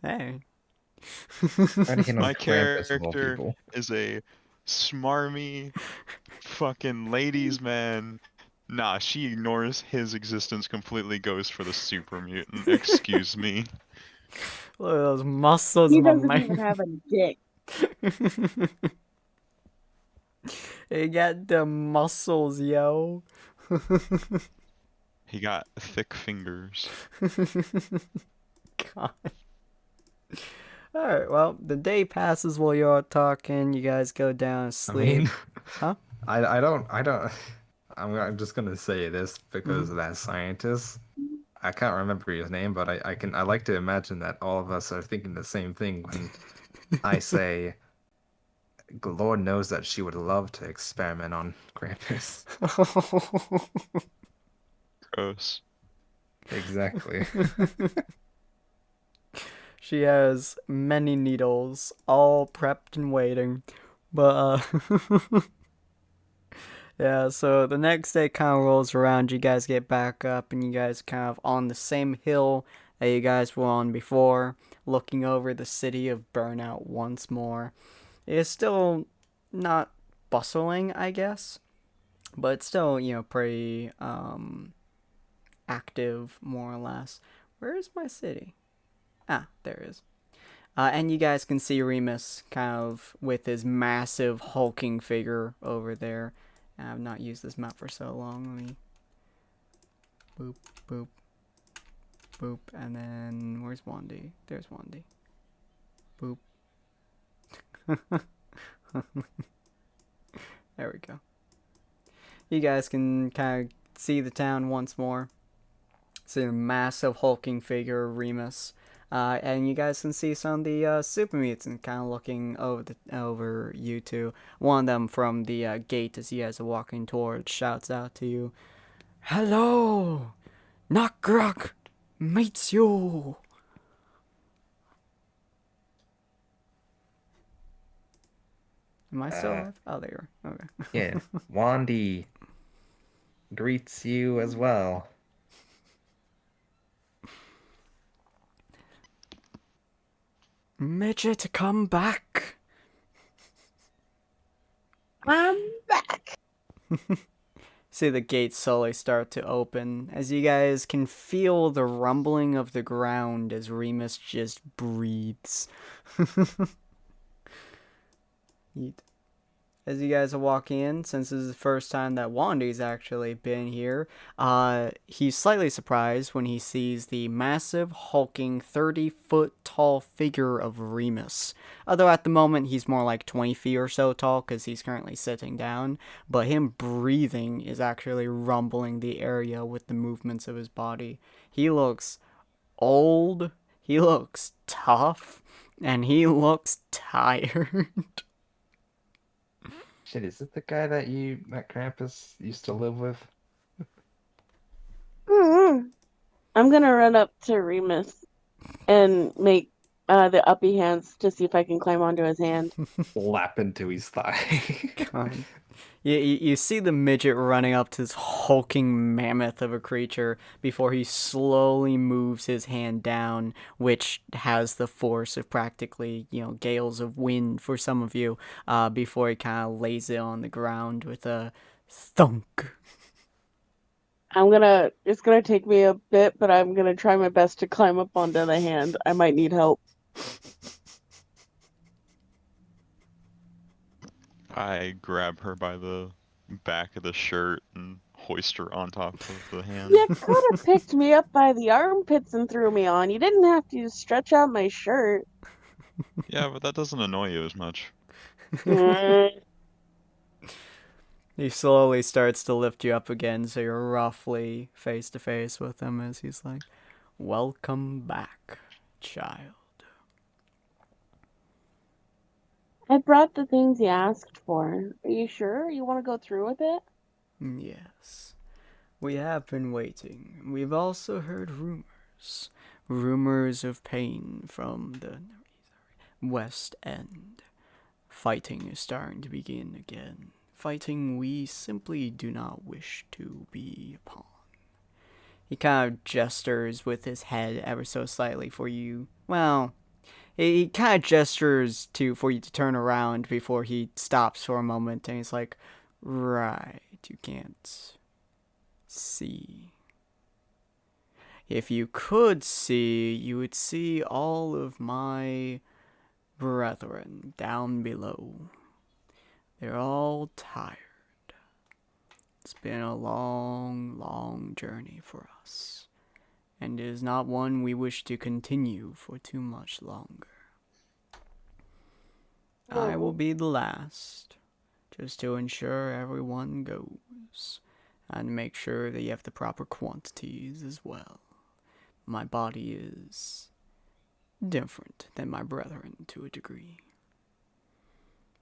hey. Anakin My was Krampus of all character people. is a smarmy fucking ladies man. Nah, she ignores his existence completely, goes for the super mutant. Excuse me. Look at those muscles, He my doesn't even man. have a dick. He got the muscles, yo. He got thick fingers. God. Alright, well, the day passes while you're all talking. You guys go down and I sleep. mean, Huh? I don't, I'm just gonna say this because of that scientist. I can't remember his name, but I like to imagine that all of us are thinking the same thing when I say, Lord knows that she would love to experiment on Krampus. Gross. Exactly. She has many needles, all prepped and waiting. But, yeah, so the next day kind of rolls around, you guys get back up, and you guys kind of on the same hill that you guys were on before, looking over the city of Burnout once more. It's still not bustling, I guess, but it's still, pretty, active, more or less. Where is my city? Ah, there it is. And you guys can see Remus kind of with his massive hulking figure over there. I've not used this map for so long. Let me boop, boop, boop, and then where's Wandy? There's Wandy. Boop. There we go. You guys can kind of see the town once more. See a massive hulking figure of Remus. And you guys can see some of the super mutants kind of looking over you two. One of them from the gate as you guys are walking towards shouts out to you, "Hello! Knockgrok meets you!" Am I still alive? Oh, there you are. Okay. Yeah, Wandy greets you as well. Midget, come back! I'm back. See the gates slowly start to open as you guys can feel the rumbling of the ground as Remus just breathes. Yeet. As you guys are walking in, since this is the first time that Wandy's actually been here, he's slightly surprised when he sees the massive, hulking, 30-foot tall figure of Remus. Although at the moment he's more like 20 feet or so tall because he's currently sitting down, but him breathing is actually rumbling the area with the movements of his body. He looks old, he looks tough, and he looks tired. Shit, is it the guy that Krampus used to live with? I'm gonna run up to Remus and make the uppy hands to see if I can climb onto his hand. Lap into his thigh. You see the midget running up to this hulking mammoth of a creature before he slowly moves his hand down, which has the force of practically, gales of wind for some of you, before he kind of lays it on the ground with a thunk. It's gonna take me a bit, but I'm gonna try my best to climb up onto the hand. I might need help. I grab her by the back of the shirt and hoist her on top of the hand. You could have picked me up by the armpits and threw me on. You didn't have to stretch out my shirt. Yeah, but that doesn't annoy you as much. He slowly starts to lift you up again, so you're roughly face to face with him as he's like, "Welcome back, child." I brought the things you asked for. Are you sure you want to go through with it? Yes. We have been waiting. We've also heard rumors. Rumors of pain from the West End. Fighting is starting to begin again. Fighting we simply do not wish to be upon. He kind of gestures with his head ever so slightly for you. Well, he kind of gestures for you to turn around before he stops for a moment, and he's like, "Right, you can't see. If you could see, you would see all of my brethren down below. They're all tired. It's been a long, long journey for us, and it is not one we wish to continue for too much longer. I will be the last, just to ensure everyone goes, and make sure that you have the proper quantities as well. My body is different than my brethren to a degree.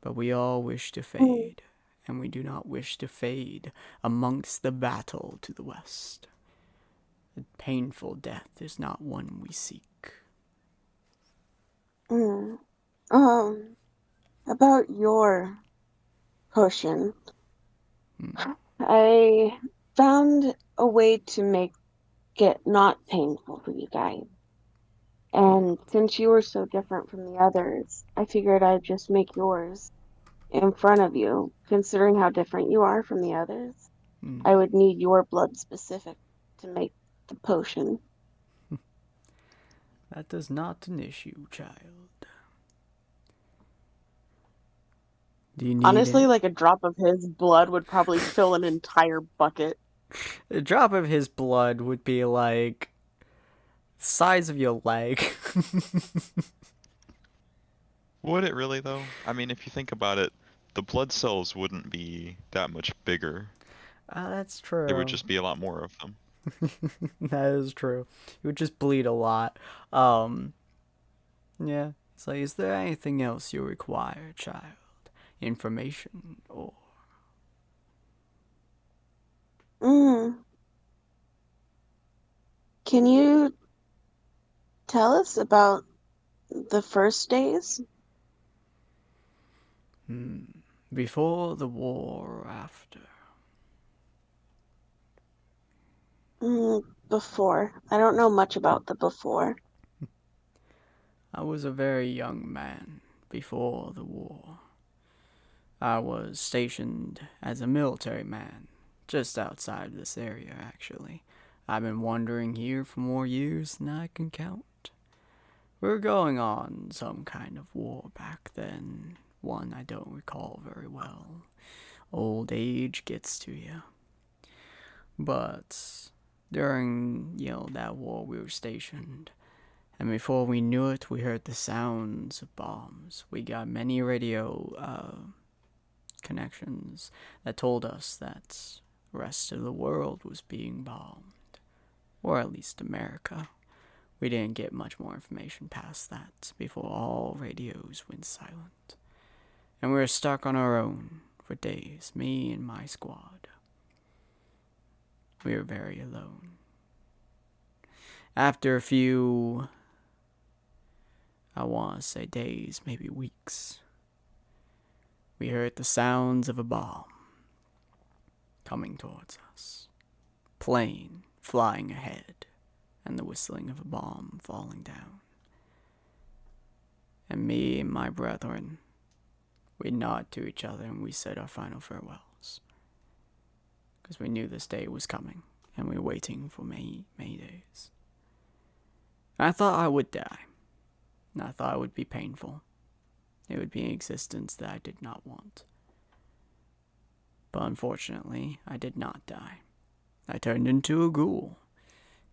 But we all wish to fade, and we do not wish to fade amongst the battle to the west. A painful death is not one we seek." About your potion. I found a way to make it not painful for you guys. And since you were so different from the others, I figured I'd just make yours in front of you. Considering how different you are from the others, I would need your blood specific to make the potion. That is not an issue, child. Do you need Honestly, it? like a drop of his blood would probably fill an entire bucket. A drop of his blood would be like the size of your leg. Would it really, though? I mean, if you think about it, the blood cells wouldn't be that much bigger. That's true. There would just be a lot more of them. That is true. You would just bleed a lot. Yeah. It's like, is there anything else you require, child? Information or... Can you tell us about the first days? Before the war or after? Before. I don't know much about the before. I was a very young man before the war. I was stationed as a military man, just outside this area, actually. I've been wandering here for more years than I can count. We were going on some kind of war back then, one I don't recall very well. Old age gets to you. But during, that war we were stationed, and before we knew it, we heard the sounds of bombs. We got many radio connections that told us that the rest of the world was being bombed. Or at least America. We didn't get much more information past that before all radios went silent. And we were stuck on our own for days, me and my squad. We were very alone. After a few I want to say days, maybe weeks. We heard the sounds of a bomb coming towards us. Plane flying ahead, and the whistling of a bomb falling down. And me and my brethren, we nod to each other and we said our final farewells. Because we knew this day was coming, and we were waiting for many, many days. I thought I would die. And I thought it would be painful. It would be an existence that I did not want. But unfortunately, I did not die. I turned into a ghoul.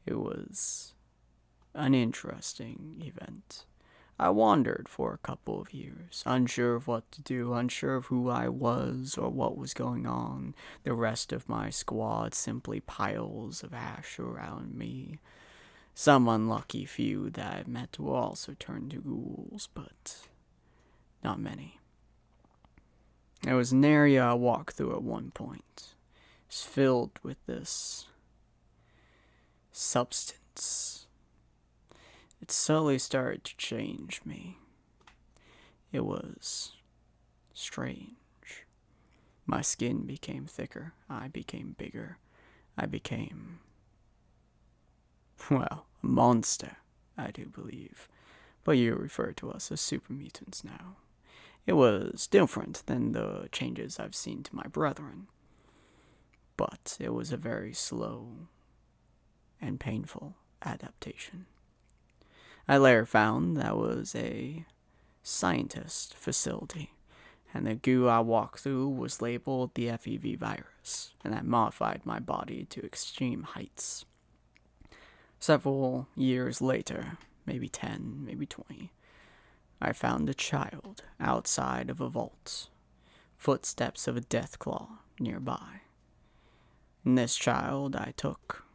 It was an interesting event. I wandered for a couple of years, unsure of what to do, unsure of who I was or what was going on. The rest of my squad simply piles of ash around me. Some unlucky few that I've met will also turn to ghouls, but not many. There was an area I walked through at one point. It's filled with this substance. It slowly started to change me. It was strange. My skin became thicker. I became bigger. I became, well, a monster, I do believe. But you refer to us as super mutants now. It was different than the changes I've seen to my brethren. But it was a very slow and painful adaptation. I later found that was a scientist facility, and the goo I walked through was labeled the FEV virus, and that modified my body to extreme heights. Several years later, maybe 10, maybe 20, I found a child outside of a vault, footsteps of a deathclaw nearby. And this child I took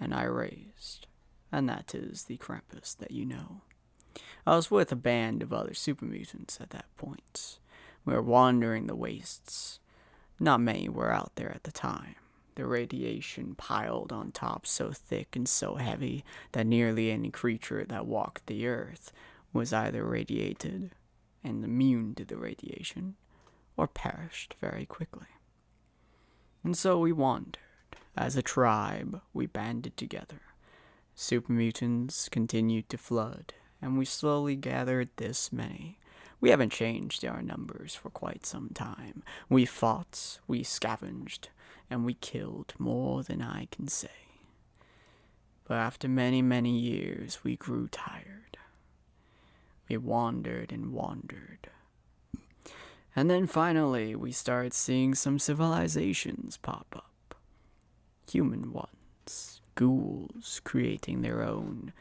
and I raised, and that is the Krampus that you know. I was with a band of other super mutants at that point. We were wandering the wastes. Not many were out there at the time. The radiation piled on top so thick and so heavy that nearly any creature that walked the earth was either radiated and immune to the radiation, or perished very quickly. And so we wandered. As a tribe, we banded together. Super mutants continued to flood, and we slowly gathered this many. We haven't changed our numbers for quite some time. We fought, we scavenged, and we killed more than I can say. But after many, many years, we grew tired. We wandered and wandered. And then finally, we started seeing some civilizations pop up. Human ones, ghouls creating their own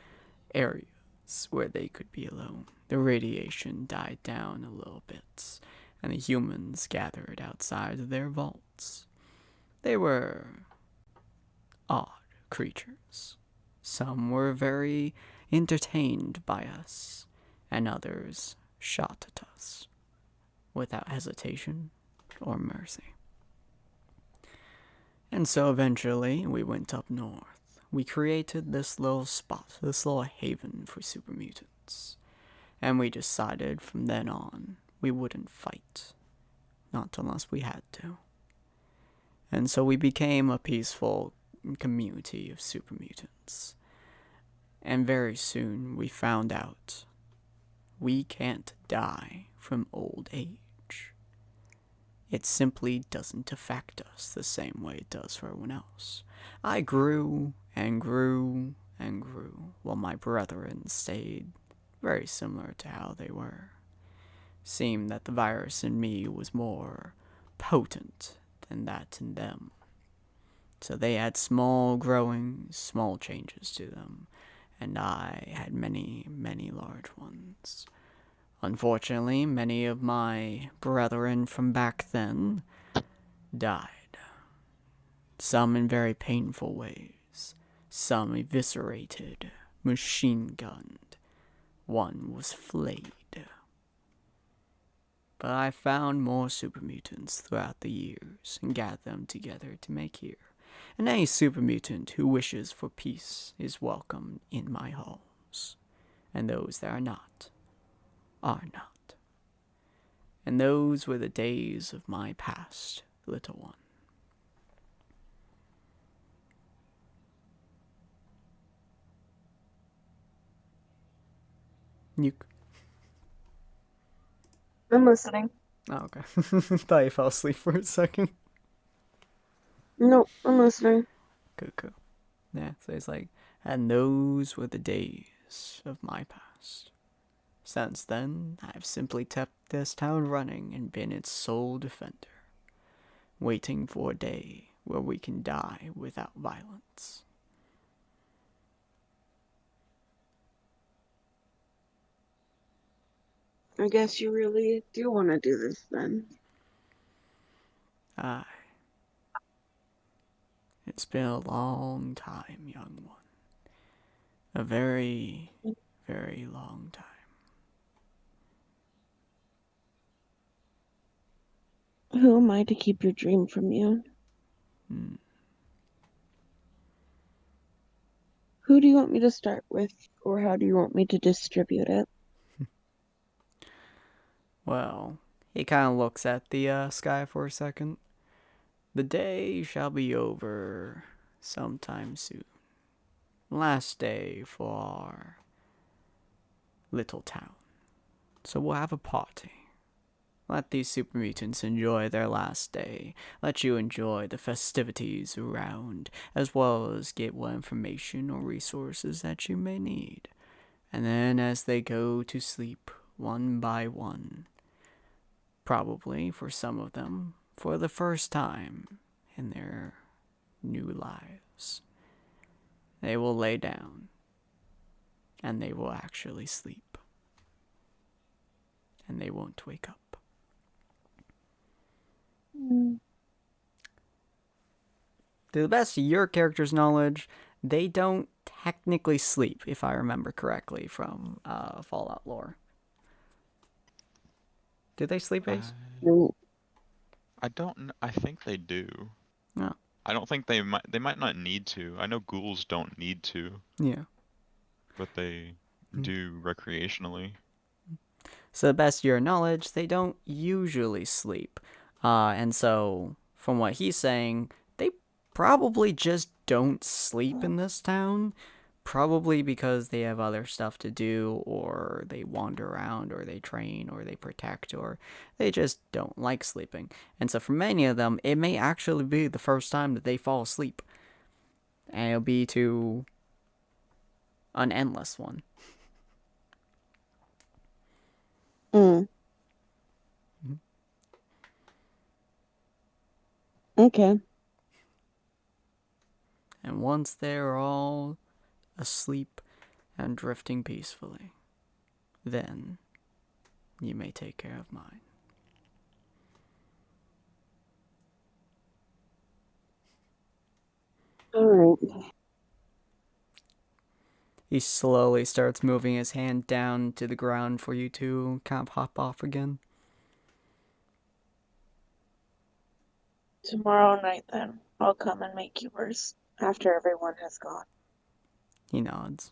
areas where they could be alone. The radiation died down a little bit, and the humans gathered outside of their vaults. They were odd creatures. Some were very entertained by us, and others shot at us without hesitation or mercy. And so eventually we went up north. We created this little spot, this little haven for super mutants. And we decided from then on we wouldn't fight. Not unless we had to. And so we became a peaceful community of super mutants. And very soon we found out we can't die from old age. It simply doesn't affect us the same way it does for everyone else. I grew and grew and grew, while my brethren stayed very similar to how they were. Seemed that the virus in me was more potent than that in them. So they had small growing, small changes to them, and I had many, many large ones. Unfortunately, many of my brethren from back then died. Some in very painful ways. Some eviscerated, machine-gunned. One was flayed. But I found more super mutants throughout the years and gathered them together to make here. And any super mutant who wishes for peace is welcome in my halls. And those that are not are not. And those were the days of my past, little one. Nuke. I'm listening. Oh, okay. Thought you fell asleep for a second. No, I'm listening. Cool. Yeah, so he's like, and those were the days of my past. Since then, I've simply kept this town running and been its sole defender, waiting for a day where we can die without violence. I guess you really do want to do this then. Aye. It's been a long time, young one. A very, very long time. Who am I to keep your dream from you? Who do you want me to start with, or how do you want me to distribute it? Well, he kind of looks at the sky for a second. The day shall be over sometime soon. Last day for our little town. So we'll have a party. Let these super mutants enjoy their last day. Let you enjoy the festivities around, as well as get what information or resources that you may need. And then as they go to sleep, one by one, probably for some of them, for the first time in their new lives, they will lay down and they will actually sleep. And they won't wake up. To the best of your character's knowledge, they don't technically sleep, if I remember correctly from Fallout lore. Do they sleep, Ace? I don't. I think they do. No. I don't think they might. They might not need to. I know ghouls don't need to, Yeah. but they do recreationally. So, to the best of your knowledge, they don't usually sleep. And so, from what he's saying, they probably just don't sleep in this town. Probably because they have other stuff to do, or they wander around, or they train, or they protect, or they just don't like sleeping. And so for many of them, it may actually be the first time that they fall asleep. And it'll be to an endless one. Okay. And once they're all asleep and drifting peacefully, then you may take care of mine. All right. He slowly starts moving his hand down to the ground for you to kind of hop off again. Tomorrow night, then, I'll come and make you worse after everyone has gone. He nods.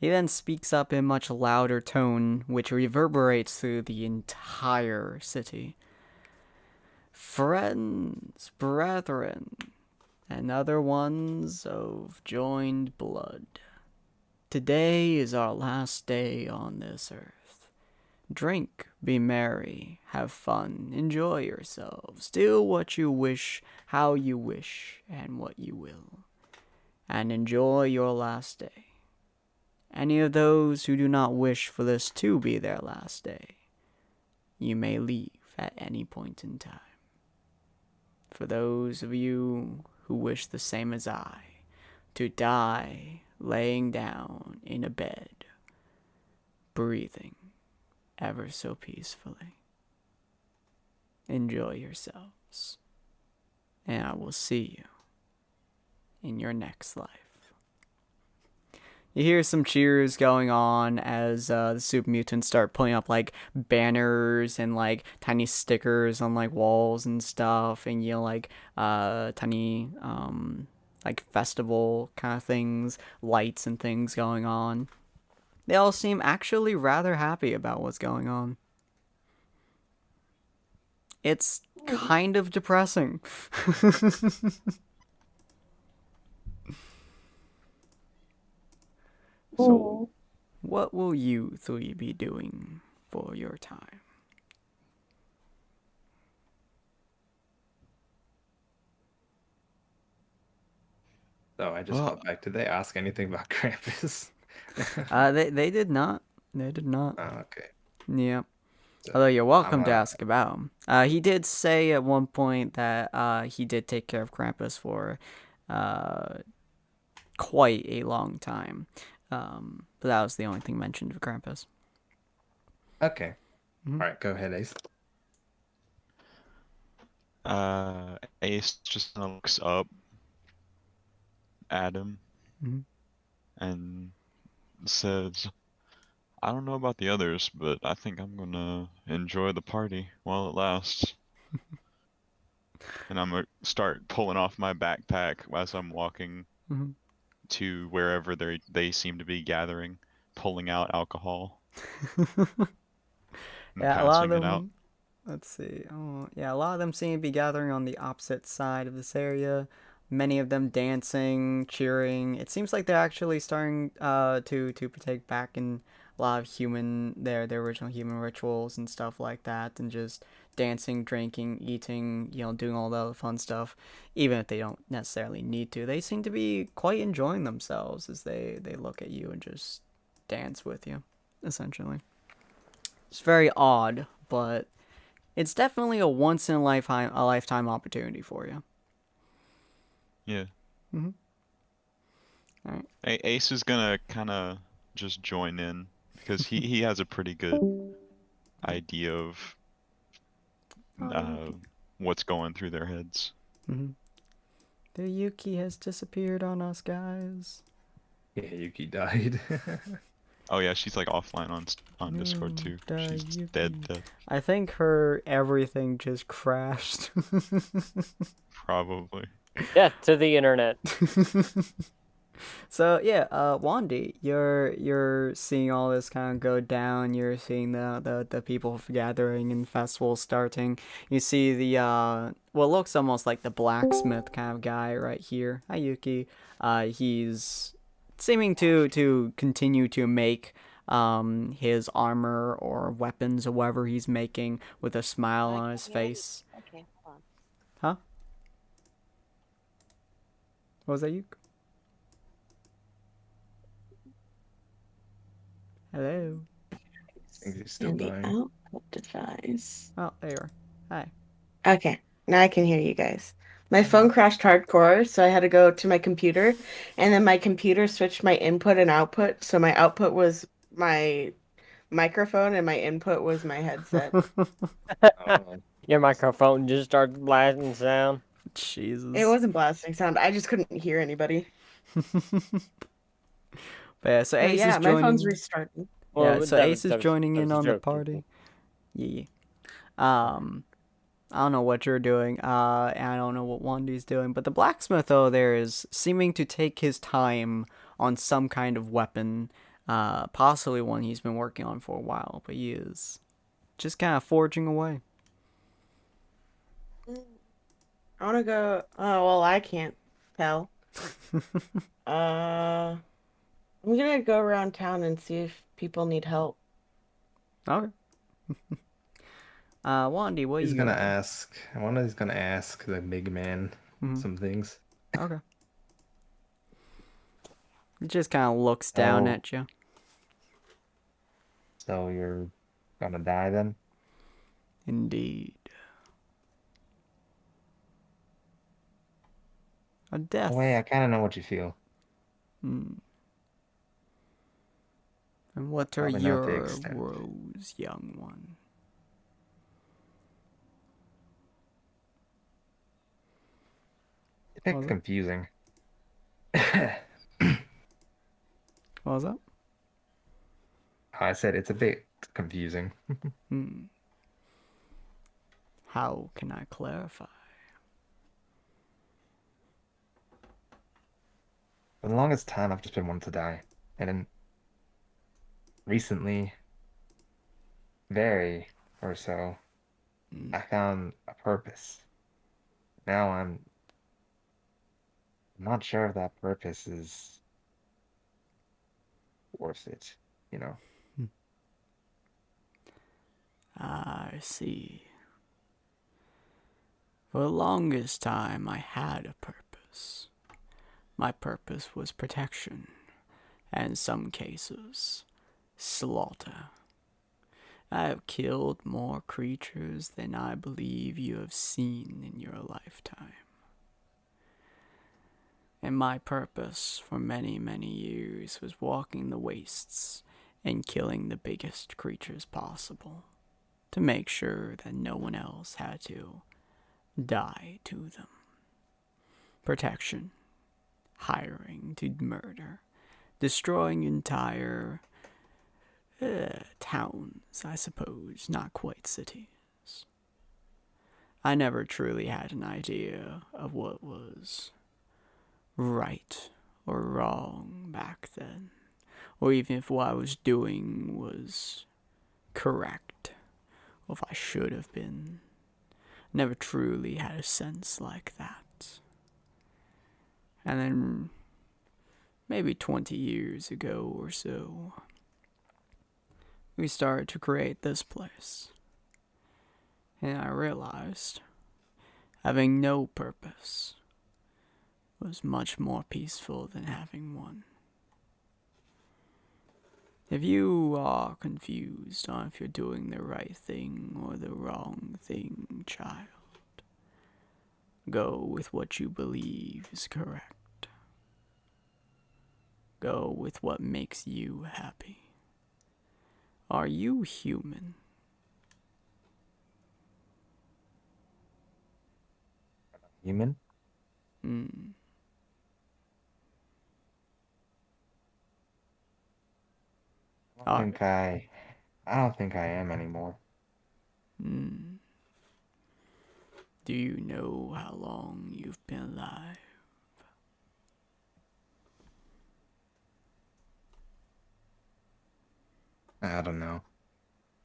He then speaks up in much louder tone, which reverberates through the entire city. Friends, brethren, and other ones of joined blood. Today is our last day on this earth. Drink, be merry, have fun, enjoy yourselves, do what you wish, how you wish, and what you will. And enjoy your last day. Any of those who do not wish for this to be their last day, you may leave at any point in time. For those of you who wish the same as I, to die laying down in a bed, breathing ever so peacefully, enjoy yourselves, and I will see you in your next life. You hear some cheers going on as the super mutants start putting up like banners and like tiny stickers on like walls and stuff, and like tiny like festival kind of things, lights and things going on. they all seem actually rather happy about what's going on. It's kind of depressing. So, what will you three be doing for your time? So I just popped back. Did they ask anything about Krampus? They did not. They did not. Oh, okay. Yeah. So, Although you're welcome to I'm, ask about him. He did say at one point that he did take care of Krampus for quite a long time. But that was the only thing mentioned of Krampus. okay. All right, go ahead, Ace. Ace just kind of looks up at him Mhm. and says, I don't know about the others, but I think I'm gonna enjoy the party while it lasts. And I'm gonna start pulling off my backpack as I'm walking Mhm. to wherever they seem to be gathering, pulling out alcohol and Yeah, a lot of passing it out. them. Let's see. Oh, yeah, a lot of them seem to be gathering on the opposite side of this area. Many of them dancing, cheering. It seems like they're actually starting to partake back in a lot of their original human rituals and stuff like that, and just dancing, drinking, eating, doing all the other fun stuff. Even if they don't necessarily need to, they seem to be quite enjoying themselves as they look at you and just dance with you, essentially. It's very odd, but it's definitely a once in a lifetime opportunity for you. Yeah. Mhm. All right. Ace is gonna kind of just join in because he has a pretty good idea of uh, what's going through their heads. Mm-hmm. The Yuki has disappeared on us, guys. Yeah, Yuki died. Oh yeah, she's like offline on Discord too. She's Yuki. dead. I think her everything just crashed. Probably. Death to the internet. So yeah, Wandy, you're seeing all this kind of go down. You're seeing the people gathering and festivals starting. You see the what looks almost like the blacksmith kind of guy right here. Hi Yuki. He's seeming to continue to make his armor or weapons or whatever he's making with a smile on his face. Okay, hold on. Huh? What was that, Yuki? Hello. He's still And the dying. output device. Oh, there you are. Hi. Okay, now I can hear you guys. My phone crashed hardcore, so I had to go to my computer, and then my computer switched my input and output. So my output was my microphone, and my input was my headset. Oh, Your microphone just started blasting sound. Jesus. It wasn't blasting sound. I just couldn't hear anybody. But yeah, so But Ace yeah, is my joining. phone's restarting. Yeah, Well, so that Ace is was- joining that in was a on the joke, party. people. Yeah. I don't know what you're doing. And I don't know what Wandy's doing. But the blacksmith over there is seeming to take his time on some kind of weapon. Possibly one he's been working on for a while. But he is just kind of forging away. I want to go. Oh, well, I can't tell. I'm gonna go around town and see if people need help. Okay. Wandy, what are he's you gonna gonna do? ask. I wonder he's gonna ask the big man some things. Okay. He just kind of looks down Oh. at you. So you're gonna die then? Indeed. A death. Wait, I kind of know what you feel. And what are Probably not the your extent. woes, young one? It's a Was bit it? confusing. What was that? I said it's a bit confusing. How can I clarify? For the longest time, I've just been wanting to die. And then recently, very or so, I found a purpose. Now I'm not sure if that purpose is worth it, you know? I see. For the longest time, I had a purpose. My purpose was protection, and in some cases, slaughter. I have killed more creatures than I believe you have seen in your lifetime. And my purpose for many, many years was walking the wastes and killing the biggest creatures possible to make sure that no one else had to die to them. Protection, hiring to murder, destroying entire towns, I suppose, not quite cities. I never truly had an idea of what was right or wrong back then, or even if what I was doing was correct, or if I should have been. Never truly had a sense like that. And then, maybe 20 years ago or so, we started to create this place. And I realized having no purpose was much more peaceful than having one. If you are confused on if you're doing the right thing or the wrong thing, child, go with what you believe is correct. Go with what makes you happy. Are you human? Human? Hmm. I don't think I am anymore. Hmm. Do you know how long you've been alive? I don't know.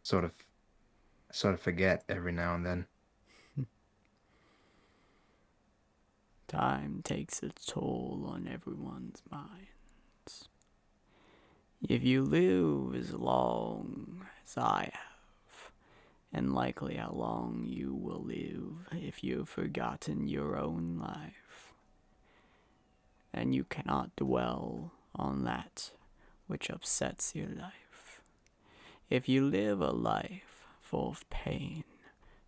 Sort of, sort of forget every now and then. Time takes its toll on everyone's minds. If you live as long as I have, and likely how long you will live if you've forgotten your own life, then you cannot dwell on that which upsets your life. If you live a life full of pain,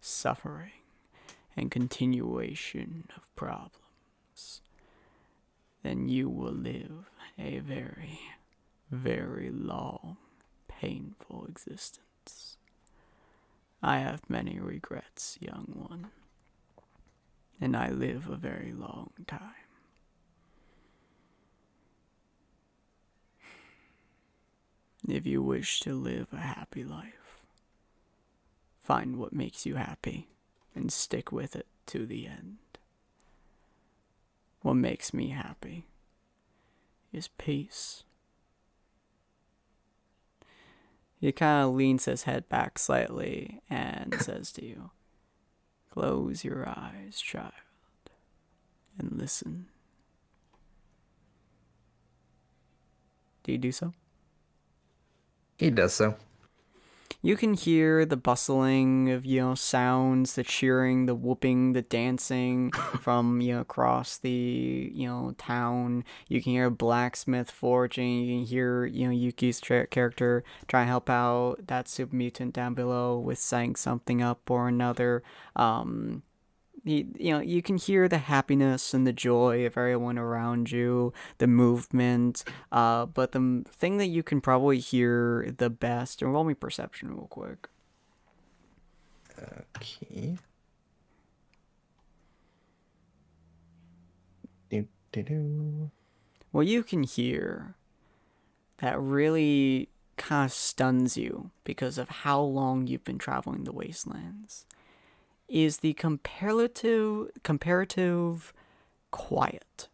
suffering, and continuation of problems, then you will live a very, very long, painful existence. I have many regrets, young one, and I live a very long time. If you wish to live a happy life, find what makes you happy and stick with it to the end. What makes me happy is peace. He kind of leans his head back slightly and says to you, "Close your eyes, child, and listen." Do you do so? He does so. You can hear the bustling of, sounds, the cheering, the whooping, the dancing from, across the, town. You can hear a blacksmith forging. You can hear, Yuki's character try to help out that super mutant down below with setting something up or another. You can hear the happiness and the joy of everyone around you, the movement, but the thing that you can probably hear the best, and roll me perception real quick. Okay. Do. What you can hear that really kind of stuns you because of how long you've been traveling the wastelands is the comparative quiet.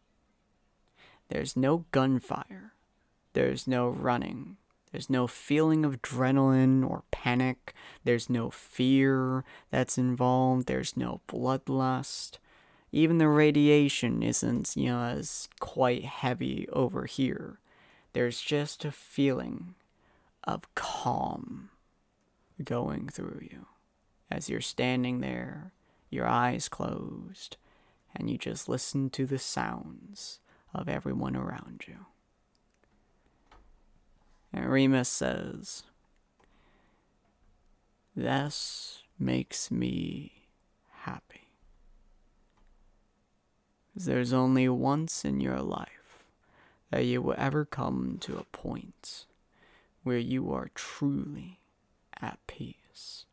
There's no gunfire. There's no running. There's no feeling of adrenaline or panic. There's no fear that's involved. There's no bloodlust. Even the radiation isn't, as quite heavy over here. There's just a feeling of calm going through you as you're standing there, your eyes closed, and you just listen to the sounds of everyone around you. And Remus says, "This makes me happy. 'Cause there's only once in your life that you will ever come to a point where you are truly at peace.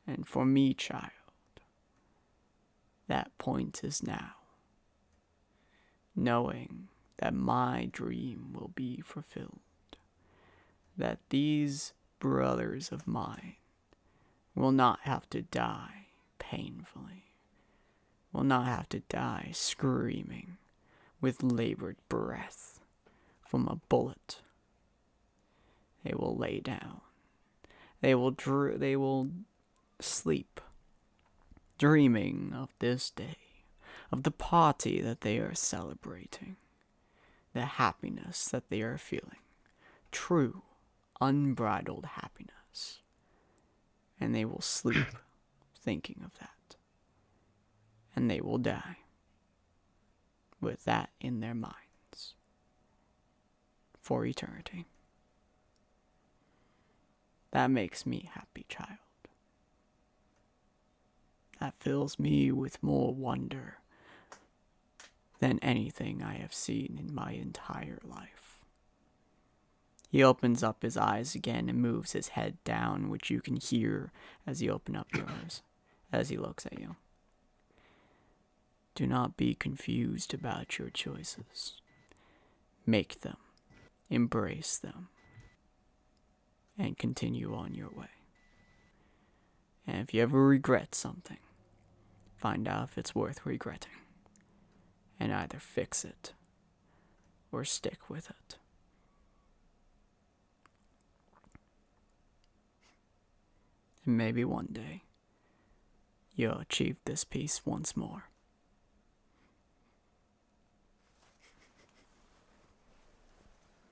And for me, child, that point is now. Knowing that my dream will be fulfilled. That these brothers of mine will not have to die painfully. Will not have to die screaming with labored breath from a bullet. They will lay down. They will sleep, dreaming of this day, of the party that they are celebrating, the happiness that they are feeling, true, unbridled happiness. And they will sleep thinking of that. And they will die with that in their minds for eternity. That makes me happy, child. That fills me with more wonder than anything I have seen in my entire life." He opens up his eyes again and moves his head down, which you can hear as you open up yours, as he looks at you. "Do not be confused about your choices. Make them, embrace them, and continue on your way. And if you ever regret something, find out if it's worth regretting, and either fix it or stick with it. And maybe one day you'll achieve this peace once more."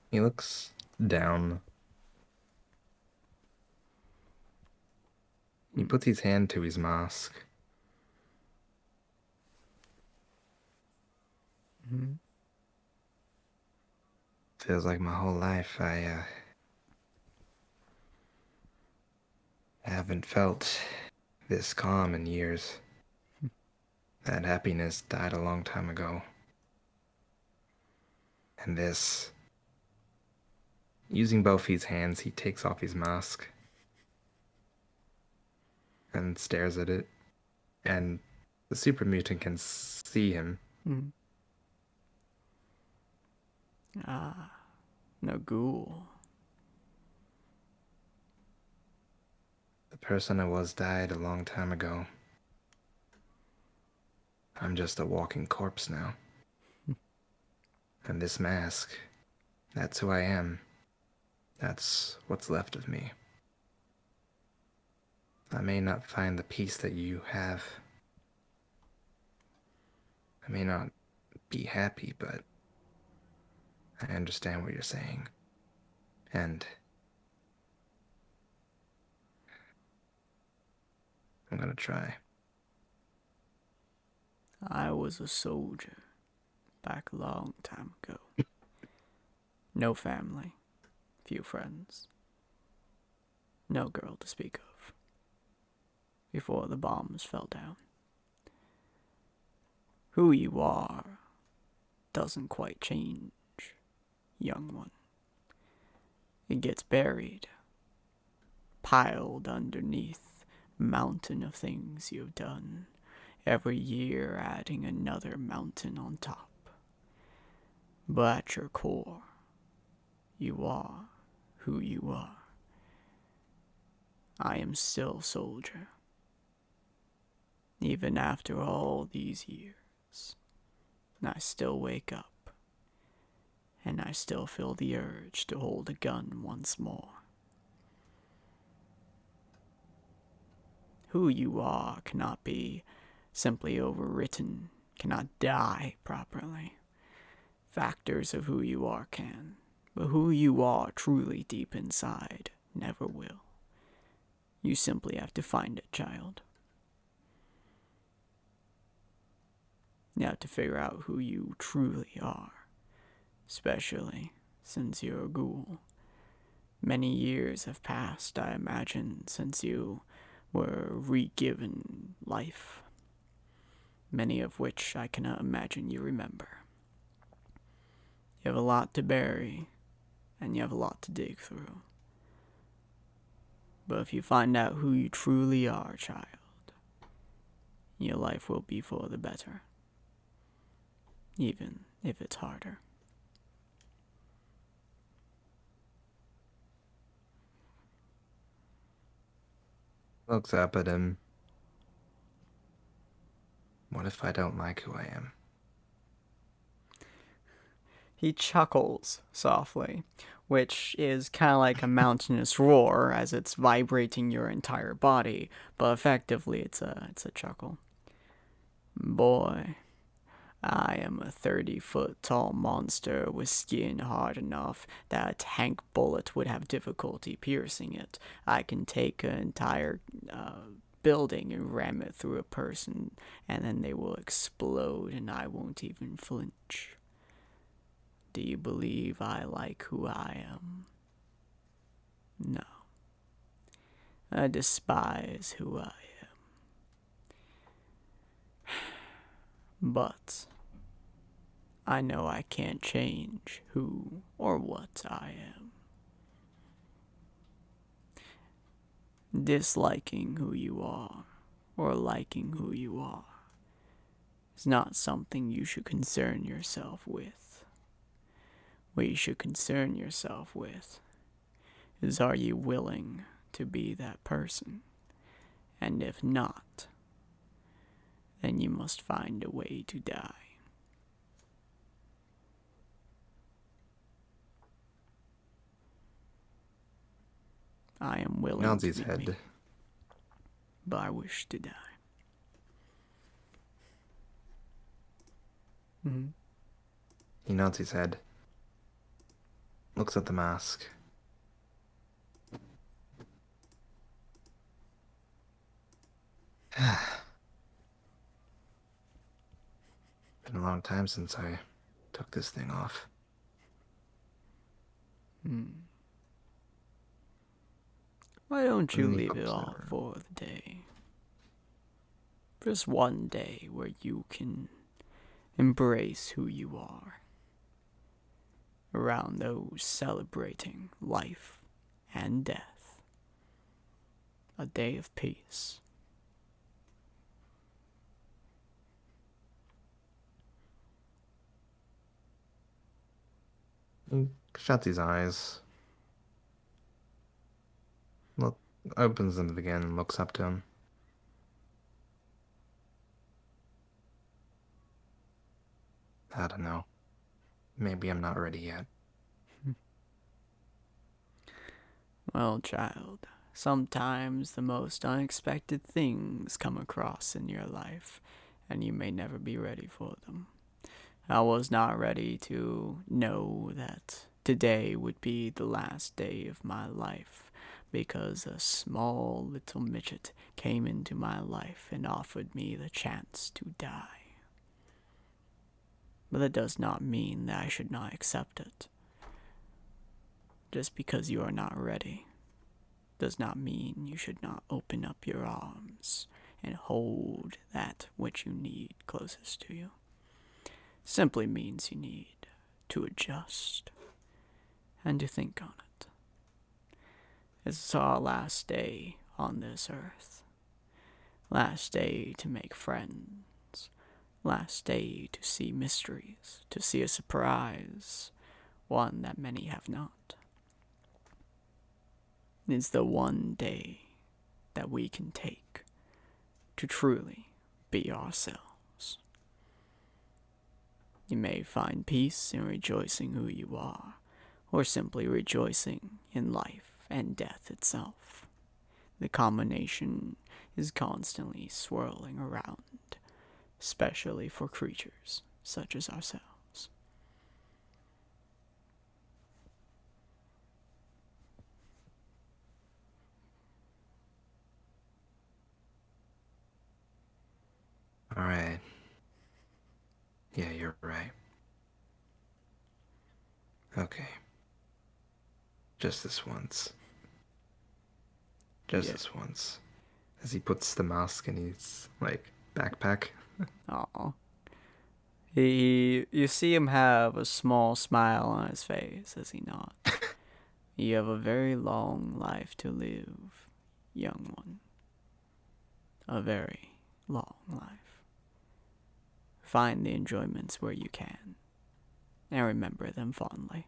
He looks down. He puts his hand to his mask. Feels like my whole life I haven't felt this calm in years. That happiness died a long time ago. And this... Using both his hands, he takes off his mask and stares at it. And the super mutant can see him. No ghoul. The person I was died a long time ago. I'm just a walking corpse now. And this mask, that's who I am. That's what's left of me. I may not find the peace that you have. I may not be happy, but I understand what you're saying. And I'm gonna try. I was a soldier back a long time ago. No family, few friends, no girl to speak of, before the bombs fell down. Who you are doesn't quite change, young one. It gets buried, piled underneath a mountain of things you've done, every year adding another mountain on top. But at your core, you are who you are. I am still soldier, even after all these years. And I still wake up and I still feel the urge to hold a gun once more. Who you are cannot be simply overwritten, cannot die properly. Factors of who you are can, but who you are truly deep inside never will. You simply have to find it, child. You have to figure out who you truly are, especially since you're a ghoul. Many years have passed, I imagine, since you were re-given life, many of which I cannot imagine you remember. You have a lot to bury, and you have a lot to dig through. But if you find out who you truly are, child, your life will be for the better, even if it's harder. Looks up at him. What if I don't like who I am? He chuckles softly, which is kind of like a mountainous roar as it's vibrating your entire body, but effectively it's a chuckle. Boy, I am a 30-foot tall monster with skin hard enough that a tank bullet would have difficulty piercing it. I can take an entire building and ram it through a person, and then they will explode and I won't even flinch. Do you believe I like who I am? No. I despise who I am. But I know I can't change who or what I am. Disliking who you are or liking who you are is not something you should concern yourself with. What you should concern yourself with is, are you willing to be that person? And if not, then you must find a way to die. I am willing Nods to his be head. me, but I wish to die. Mm-hmm. He nods his head. Looks at the mask. Been a long time since I took this thing off. Why don't you And he leave it pops all over. for the day? Just one day where you can embrace who you are. Around those celebrating life and death. A day of peace. He shuts his eyes. Opens them again and looks up to him. I don't know. Maybe I'm not ready yet. Well, child, sometimes the most unexpected things come across in your life, and you may never be ready for them. I was not ready to know that today would be the last day of my life, because a small little midget came into my life and offered me the chance to die. But that does not mean that I should not accept it. Just because you are not ready does not mean you should not open up your arms and hold that which you need closest to you. Simply means you need to adjust and to think on it. It's our last day on this earth. Last day to make friends. Last day to see mysteries, to see a surprise, one that many have not. It's the one day that we can take to truly be ourselves. You may find peace in rejoicing who you are, or simply rejoicing in life and death itself. The combination is constantly swirling around, especially for creatures such as ourselves. Alright. Yeah, you're right. Okay. Just this once. Just Yeah. this once. As he puts the mask in his, backpack. Aw. You see him have a small smile on his face as he nods. You have a very long life to live, young one. A very long life. Find the enjoyments where you can, and remember them fondly.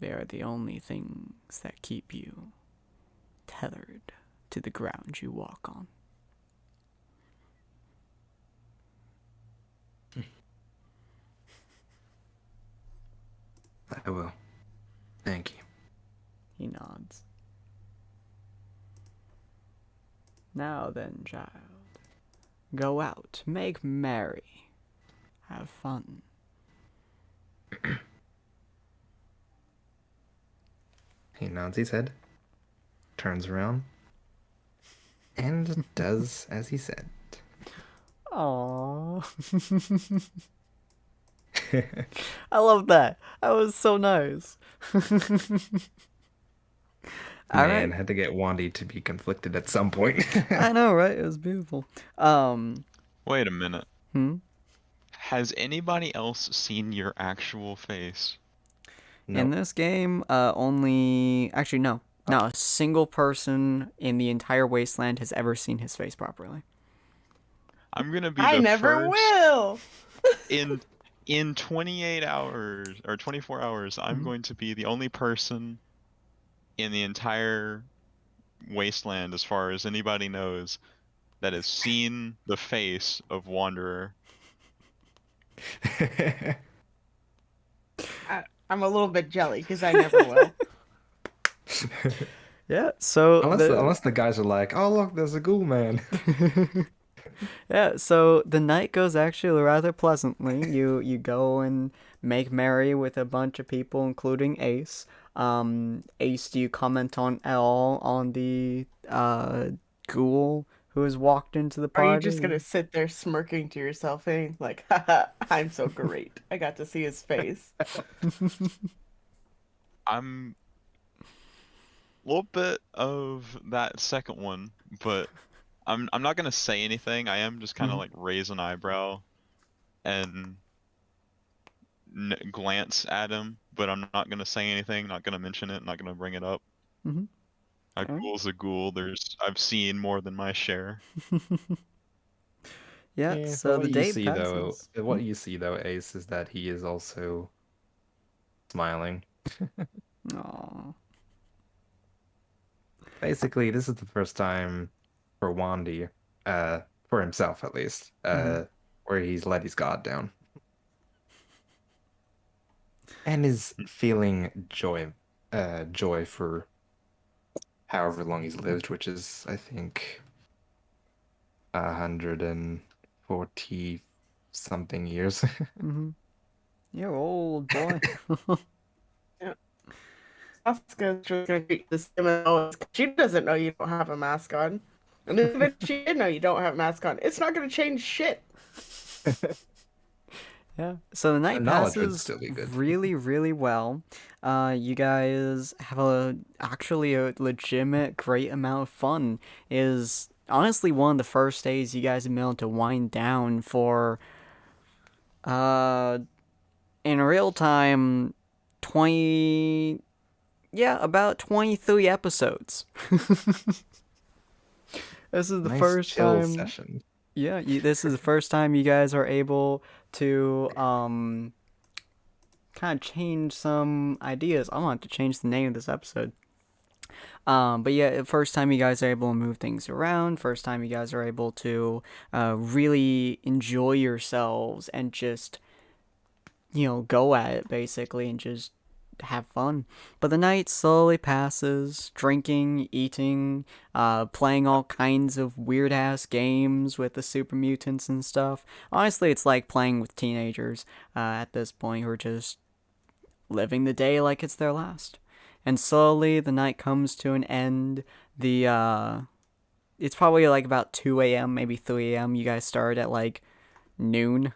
They are the only things that keep you tethered to the ground you walk on. I will. Thank you. He nods. Now then, child. Go out, make merry, have fun. He nods his head, turns around, and does as he said. Aww. I love that. That was so nice. All Man, right. had to get Wandy to be conflicted at some point. I know, right? It was beautiful. Wait a minute. Hmm? Has anybody else seen your actual face? In No. this game, only actually no. Not a single person in the entire wasteland has ever seen his face properly. I'm gonna be I the never first will. in 28 hours or 24 hours. I'm Mhm. going to be the only person in the entire wasteland, as far as anybody knows, that has seen the face of Wanderer. I'm a little bit jelly because I never will. Yeah. So unless the guys are like, oh look, there's a ghoul man. yeah, so the night goes actually rather pleasantly. You go and make merry with a bunch of people, including Ace. Ace, do you comment on at all on the ghoul who has walked into the Are party? you just gonna sit there smirking to yourself, and like, haha, I'm so great. I got to see his face. I'm a little bit of that second one, but I'm not gonna say anything. I am just kind of Mhm. like raise an eyebrow and glance at him, but I'm not gonna say anything. Not gonna mention it. Not gonna bring it up. Mhm. A Alright. ghoul's a ghoul. I've seen more than my share. Yeah, Yeah, so the what you day see passes. though, Ace, is that he is also smiling. Aw. Basically, this is the first time for Wandy, for himself at least, where he's let his guard down. And is feeling joy for however long he's lived, which is, I think, 140 something years. You're old, boy. Oscar's just gonna treat the same as always. She doesn't know you don't have a mask on. And even if she did know you don't have a mask on, it's not gonna change shit. Yeah. So the night Knowledge would passes still be good. really, really well. You guys have actually a legitimate great amount of fun. It is honestly one of the first days you guys have been able to wind down for in real time about 23 episodes. This is the Nice first chill time. session. Yeah, this is the first time you guys are able to kind of change some ideas. I'm gonna have to change the name of this episode. But yeah, first time you guys are able to move things around. First time you guys are able to really enjoy yourselves and just go at it basically and just have fun. But the night slowly passes, drinking, eating, playing all kinds of weird ass games with the super mutants and stuff. Honestly, it's like playing with teenagers at this point who are just living the day like it's their last. And slowly the night comes to an end. It's probably like about 2 a.m., maybe 3 a.m. You guys start at like noon.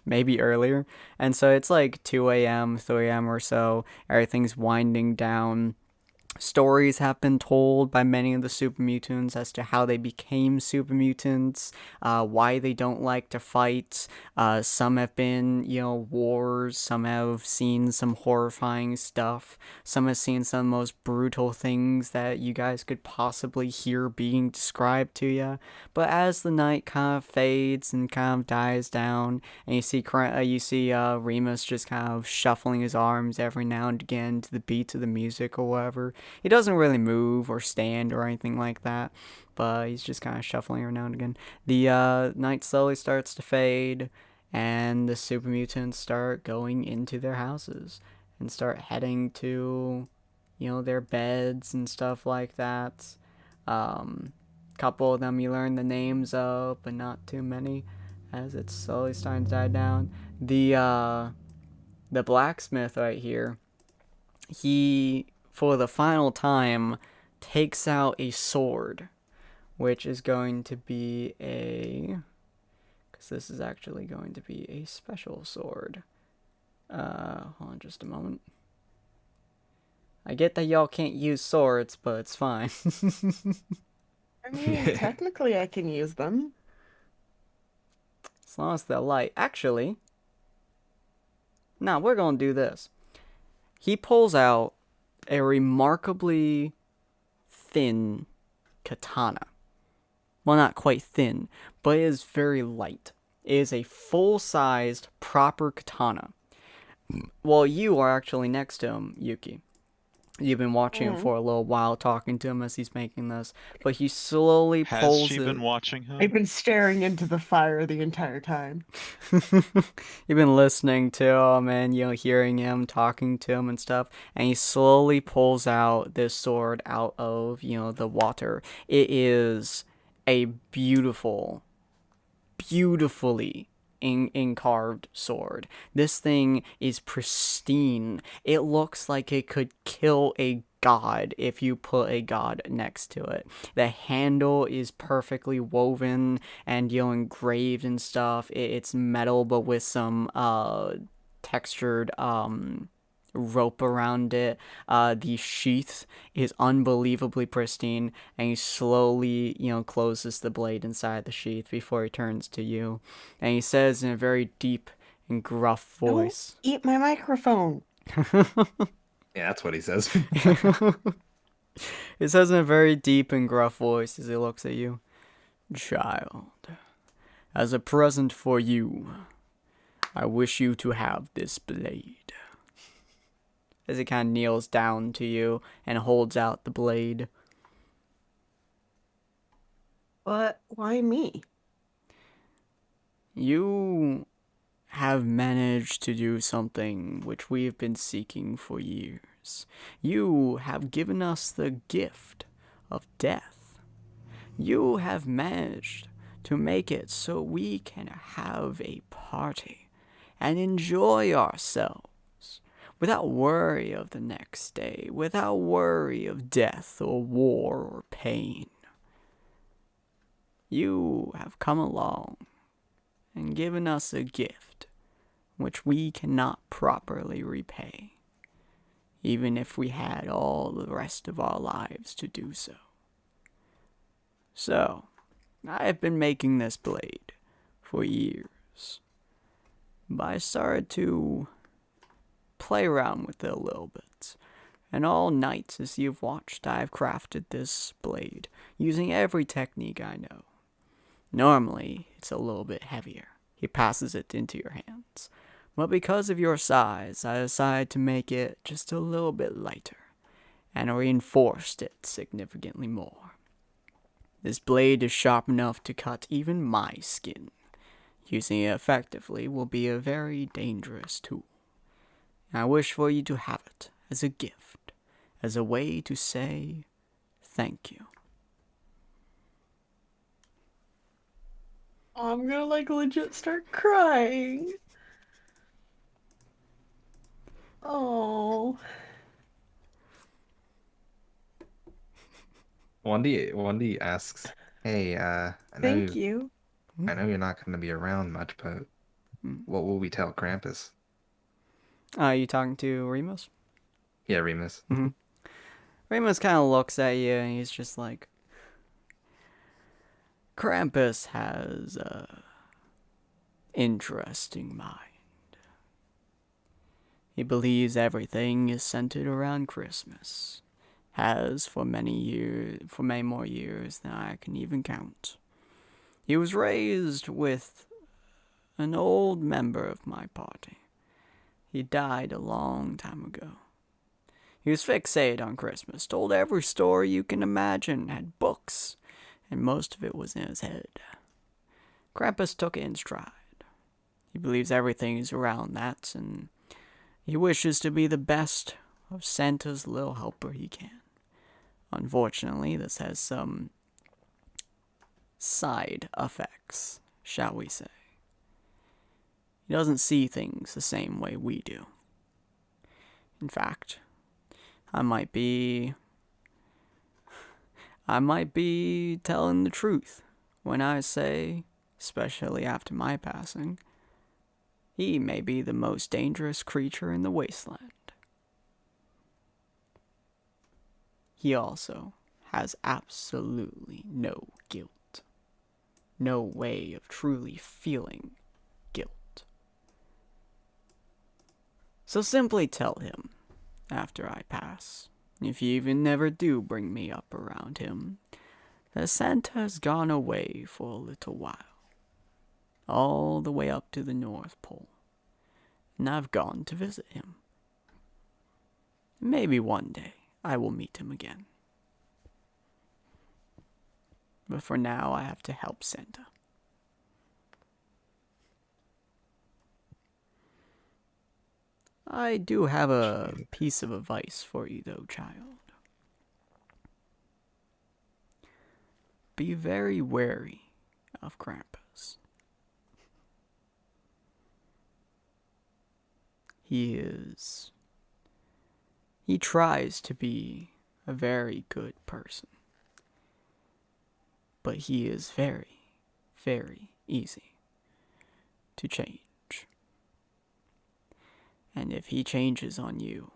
Maybe earlier. And so it's like 2 a.m., 3 a.m. or so. Everything's winding down. Stories have been told by many of the super mutants as to how they became super mutants, why they don't like to fight. Some have been, wars. Some have seen some horrifying stuff. Some have seen some of the most brutal things that you guys could possibly hear being described to you. But as the night kind of fades and kind of dies down, and you see Remus just kind of shuffling his arms every now and again to the beats of the music or whatever. He doesn't really move or stand or anything like that, but he's just kind of shuffling every now and again. The night slowly starts to fade, and the super mutants start going into their houses and start heading to, their beds and stuff like that. Couple of them you learn the names of, but not too many, as it's slowly starting to die down. The blacksmith right here, he, for the final time, takes out a sword, which is going to be because this is actually going to be a special sword. Hold on just a moment. I get that y'all can't use swords, but it's fine. I mean, technically I can use them. As long as they're light. Actually, no, we're gonna do this. He pulls out a remarkably thin katana. Well, not quite thin, but it is very light. It is a full-sized, proper katana. Well, you are actually next to him, Yuki. You've been watching him for a little while, talking to him as he's making this, but he slowly Has pulls she it. been watching him? I've been staring into the fire the entire time. You've been listening to him and, hearing him, talking to him and stuff, and he slowly pulls out this sword out of, the water. It is a beautifully carved sword. This thing is pristine. It looks like it could kill a god if you put a god next to it. The handle is perfectly woven and engraved and stuff. It's metal but with some textured rope around it. The sheath is unbelievably pristine, and he slowly, closes the blade inside the sheath before he turns to you, and he says in a very deep and gruff voice, "Don't eat my microphone." Yeah, that's what he says. He says in a very deep and gruff voice as he looks at you, "Child, as a present for you, I wish you to have this blade." As he kind of kneels down to you and holds out the blade. But why me? You have managed to do something which we have been seeking for years. You have given us the gift of death. You have managed to make it so we can have a party and enjoy ourselves without worry of the next day, without worry of death or war or pain. You have come along and given us a gift which we cannot properly repay, even if we had all the rest of our lives to do so. So, I have been making this blade for years, but I started to play around with it a little bit. And all night as you've watched, I've crafted this blade, using every technique I know. Normally, it's a little bit heavier. He passes it into your hands. But because of your size, I decided to make it just a little bit lighter, and reinforced it significantly more. This blade is sharp enough to cut even my skin. Using it effectively will be a very dangerous tool. I wish for you to have it as a gift, as a way to say thank you. I'm gonna like legit start crying. Oh. Wendy asks, "Hey, Thank you. I know you're not going to be around much, but what will we tell Krampus?" You talking to Remus? Yeah, Remus. Remus kind of looks at you and he's just like, Krampus has a interesting mind. He believes everything is centered around Christmas. Has for many more years than I can even count. He was raised with an old member of my party. He died a long time ago. He was fixated on Christmas, told every story you can imagine, had books, and most of it was in his head. Krampus took it in stride. He believes everything is around that, and he wishes to be the best of Santa's little helper he can. Unfortunately, this has some side effects, shall we say. He doesn't see things the same way we do. In fact, I might be telling the truth when I say, especially after my passing, he may be the most dangerous creature in the wasteland. He also has absolutely no guilt. No way of truly feeling guilt. So simply tell him, after I pass, if you even never do bring me up around him, that Santa's gone away for a little while. All the way up to the North Pole. And I've gone to visit him. Maybe one day I will meet him again. But for now, I have to help Santa. I do have a piece of advice for you, though, child. Be very wary of Krampus. He tries to be a very good person. But he is very, very easy to change. And if he changes on you,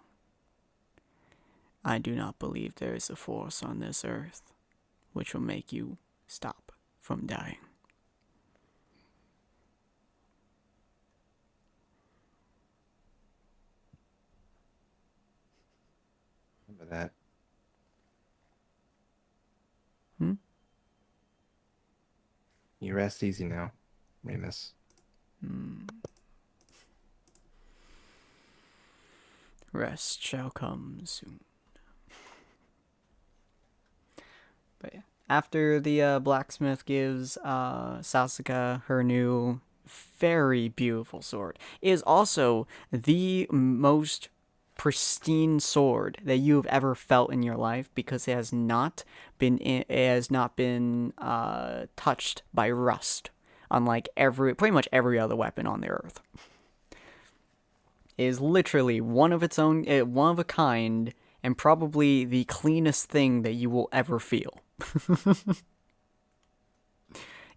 I do not believe there is a force on this earth which will make you stop from dying. Remember that. You rest easy now, Remus. Rest shall come soon. But yeah. After the blacksmith gives Sasuke her new, very beautiful sword, it is also the most pristine sword that you have ever felt in your life because it has not been touched by rust, unlike pretty much every other weapon on the earth. It is literally one of its own, one of a kind, and probably the cleanest thing that you will ever feel.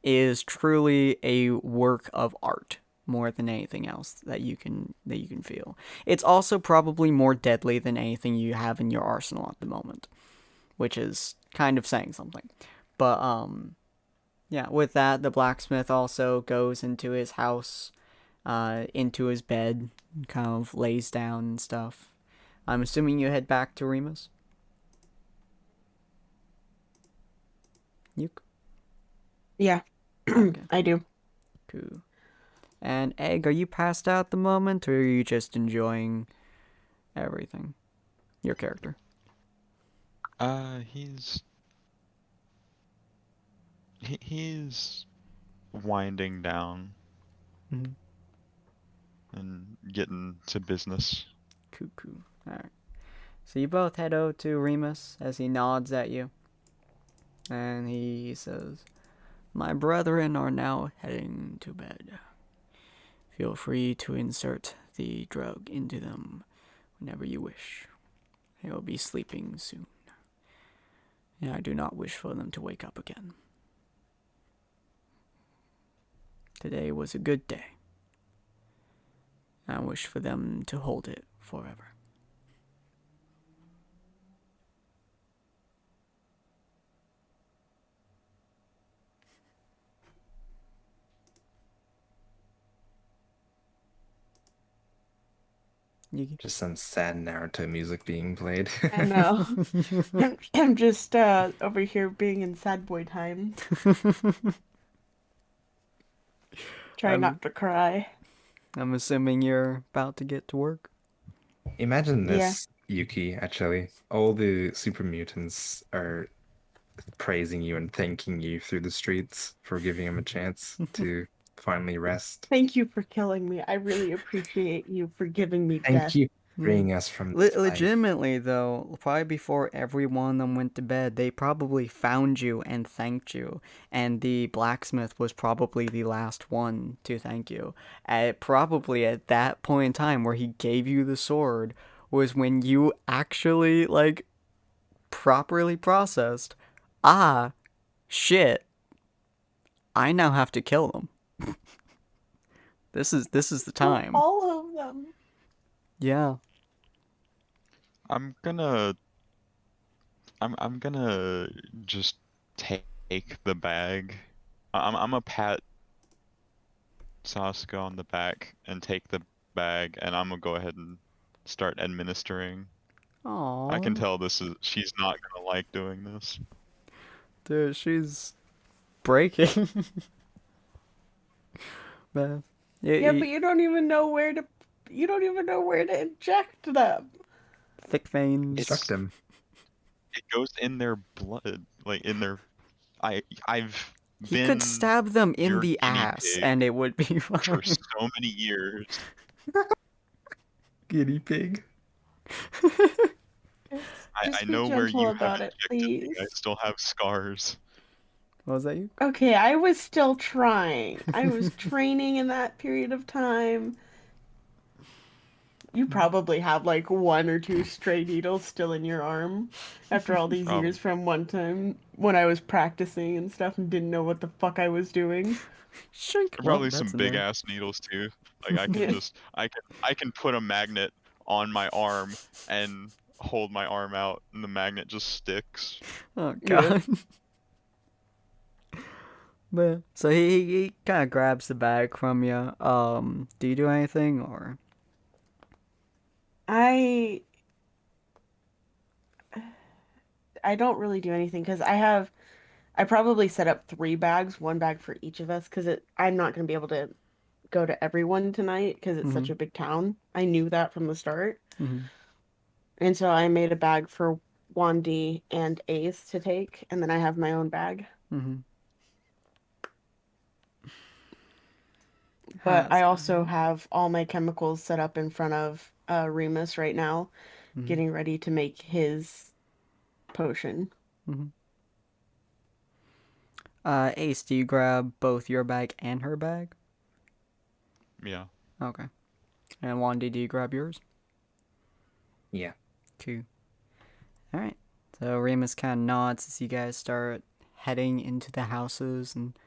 It is truly a work of art more than anything else that you can feel. It's also probably more deadly than anything you have in your arsenal at the moment, which is kind of saying something. But yeah, with that, the blacksmith also goes into his house, into his bed, kind of lays down and stuff. I'm assuming you head back to Remus? Yeah, Okay. I do. Cool. And Egg, are you passed out at the moment, or are you just enjoying everything? Your character. He's winding down Mhm. and getting to business. Cuckoo. Alright. So you both head over to Remus as he nods at you. And he says, "My brethren are now heading to bed. Feel free to insert the drug into them whenever you wish. They will be sleeping soon. And I do not wish for them to wake up again. Today was a good day. I wish for them to hold it forever." You Just some sad Naruto music being played. I know. I'm just over here being in sad boy time. Try not to cry. I'm assuming you're about to get to work. Imagine Yeah. this, Yuki, actually. All the super mutants are praising you and thanking you through the streets for giving them a chance to finally rest. Thank you for killing me. I really appreciate you for giving me Thank death. you for freeing us from this life. Legitimately, though, probably before every one of them went to bed, they probably found you and thanked you. And the blacksmith was probably the last one to thank you. Probably at that point in time where he gave you the sword was when you actually, like, properly processed, shit, I now have to kill them. This is the time. All of them. Yeah. I'm gonna just take the bag. I'm gonna pat Sasuke on the back and take the bag, and I'm gonna go ahead and start administering. Aww. I can tell she's not gonna like doing this. Dude, she's breaking. Man. Yeah, but you don't even know where to. You don't even know where to inject them. Thick veins. Instruct them. It goes in their blood, like in their. I've He been could stab them in your the guinea ass, pig and it would be fine. for so many years. Guinea pig. I be know where gentle you about have it, injected me. please. I still have scars. What was that you? Okay, I was still trying. I was training in that period of time. You probably have like 1 or 2 stray needles still in your arm after all these years from one time when I was practicing and stuff and didn't know what the fuck I was doing. Shink. There are Well, probably some that's in big there. ass needles too. Like I can Yeah. just I can put a magnet on my arm and hold my arm out and the magnet just sticks. Oh Yeah. god. But so he kind of grabs the bag from you. Do you do anything or? I don't really do anything because I probably set up 3 bags, 1 bag for each of us because I'm not going to be able to go to everyone tonight because it's such a big town. I knew that from the start. Mhm. And so I made a bag for Wandy and Ace to take, and then I have my own bag. Mhm. But I also have all my chemicals set up in front of Remus right now, Mhm. getting ready to make his potion. Mhm. Ace, do you grab both your bag and her bag? Yeah. Okay. And Wandy, do you grab yours? Yeah. Cool. Alright. So Remus kind of nods as you guys start heading into the houses and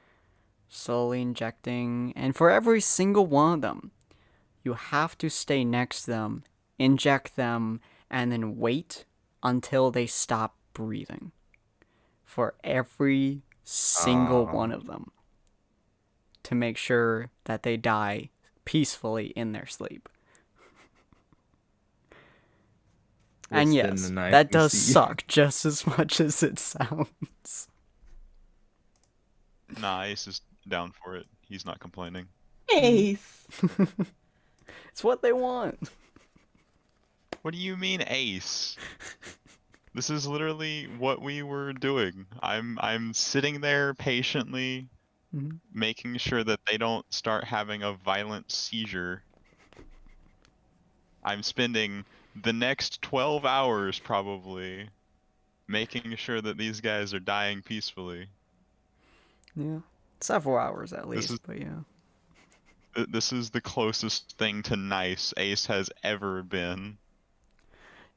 slowly injecting. And for every single one of them, you have to stay next to them, inject them, and then wait until they stop breathing. For every single one of them. To make sure that they die peacefully in their sleep. And What's in yes, the knife that we does see? suck just as much as it sounds. Nah, Ace is down for it. He's not complaining. Ace! It's what they want. What do you mean, Ace? This is literally what we were doing. I'm sitting there patiently Mhm. making sure that they don't start having a violent seizure. I'm spending the next 12 hours probably making sure that these guys are dying peacefully. Yeah. Several hours at This least, is but yeah. this is the closest thing to nice Ace has ever been.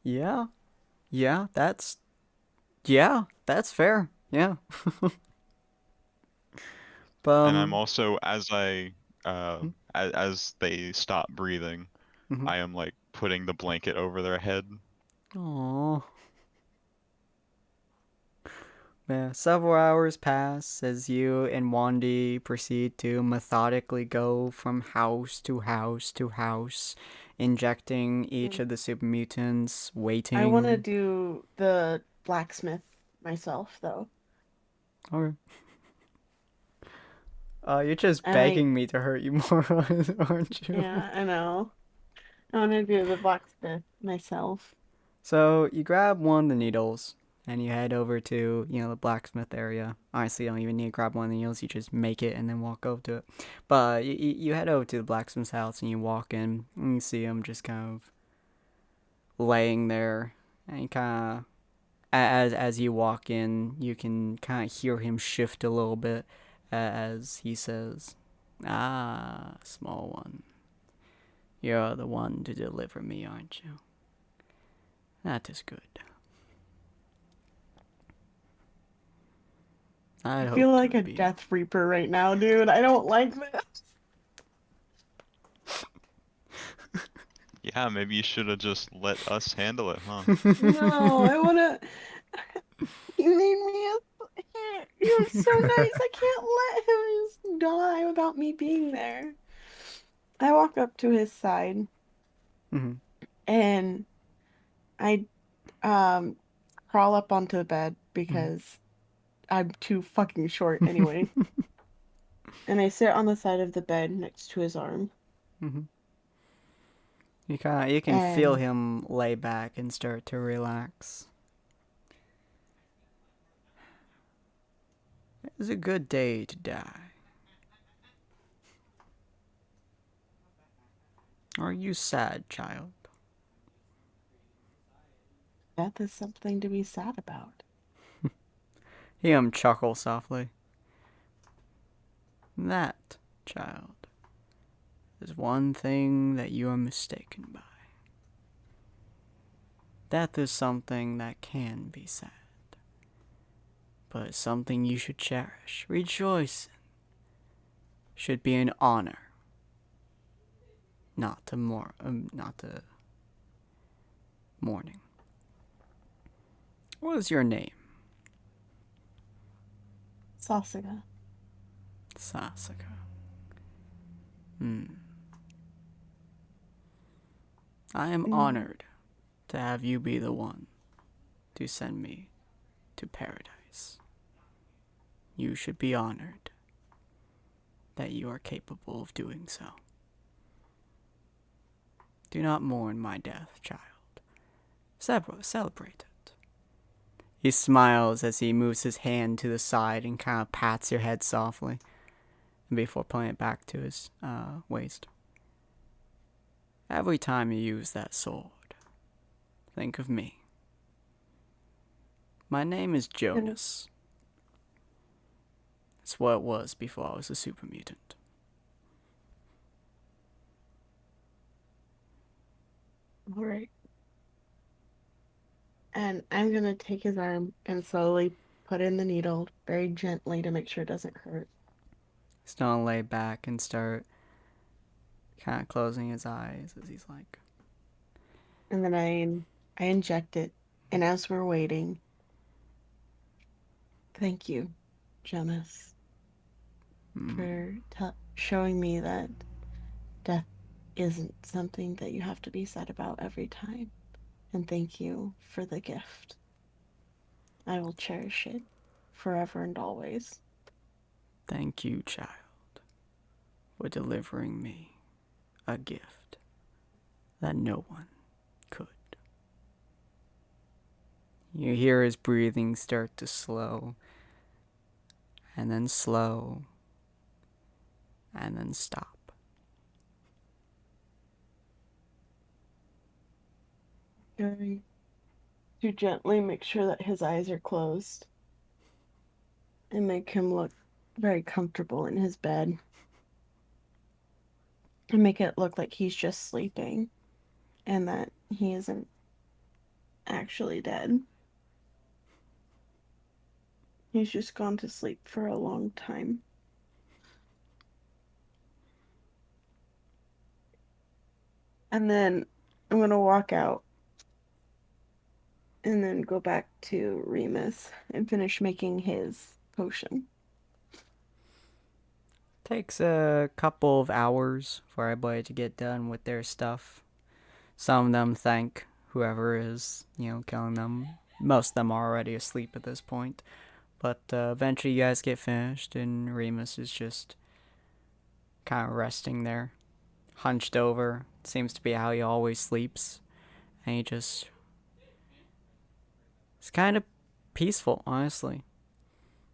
Yeah. Yeah, that's fair. Yeah. But And I'm also, as I hmm. as they stop breathing, Mhm. I am like putting the blanket over their head. Aww. Yeah, several hours pass as you and Wandy proceed to methodically go from house to house to house, injecting each of the super mutants, I want to waiting. do the blacksmith myself, though. Okay. You're just And I, begging me to hurt you more, aren't you? yeah, I know. I want to do the blacksmith myself. So you grab one of the needles and you head over to, the blacksmith area. Honestly, you don't even need to grab one of the needles. You just make it and then walk over to it. But you head over to the blacksmith's house and you walk in and you see him just kind of laying there. And you kind of, as you walk in, you can kind of hear him shift a little bit as he says, "Ah, small one. You're the one to deliver me, aren't you? That is good. I I feel hope like to a be." death reaper right now, dude. I don't like this. Yeah, maybe you should have just let us handle it, huh? No, I wanna. You made me a. He was so nice. I can't let him just die without me being there. I walk up to his side Hmm. and I um crawl up onto the bed Hmm. because I'm too fucking short anyway. And I sit on the side of the bed next to his arm. Hmm. You can feel And him lay back and start to relax. It's a good day to die. Are you sad, child? death is something to be sad about. Hear him chuckle softly. That, child, is one thing that you are mistaken by. Death is something that can be sad, but it's something you should cherish, rejoice in. Should be an honor, not to mourning. What is your name? Sasuga. Sasuka. I am honored to have you be the one to send me to paradise. You should be honored that you are capable of doing so. Do not mourn my death, child. Celebrate it. He smiles as he moves his hand to the side and kind of pats your head softly before putting it back to his waist. Every time you use that sword, think of me. My name is Jonas. It's what it was before I was a super mutant. All right. And I'm gonna take his arm and slowly put in the needle very gently to make sure it doesn't hurt. He's gonna lay back and start kind of closing his eyes as he's like, And then I inject it. And as we're waiting, thank you, Jonas, for showing me that death isn't something that you have to be sad about every time. And thank you for the gift. I will cherish it forever and always. thank you, child, for delivering me a gift that no one could. You hear his breathing start to slow, and then slow, and then stop. Going to gently make sure that his eyes are closed and make him look very comfortable in his bed. And make it look like he's just sleeping and that he isn't actually dead. He's just gone to sleep for a long time. And then I'm gonna walk out and then go back to Remus and finish making his potion. Takes a couple of hours for everybody to get done with their stuff. Some of them thank whoever is, killing them. Most of them are already asleep at this point. But eventually you guys get finished, and Remus is just kind of resting there, hunched over. Seems to be how he always sleeps. And he just... It's kind of peaceful, honestly.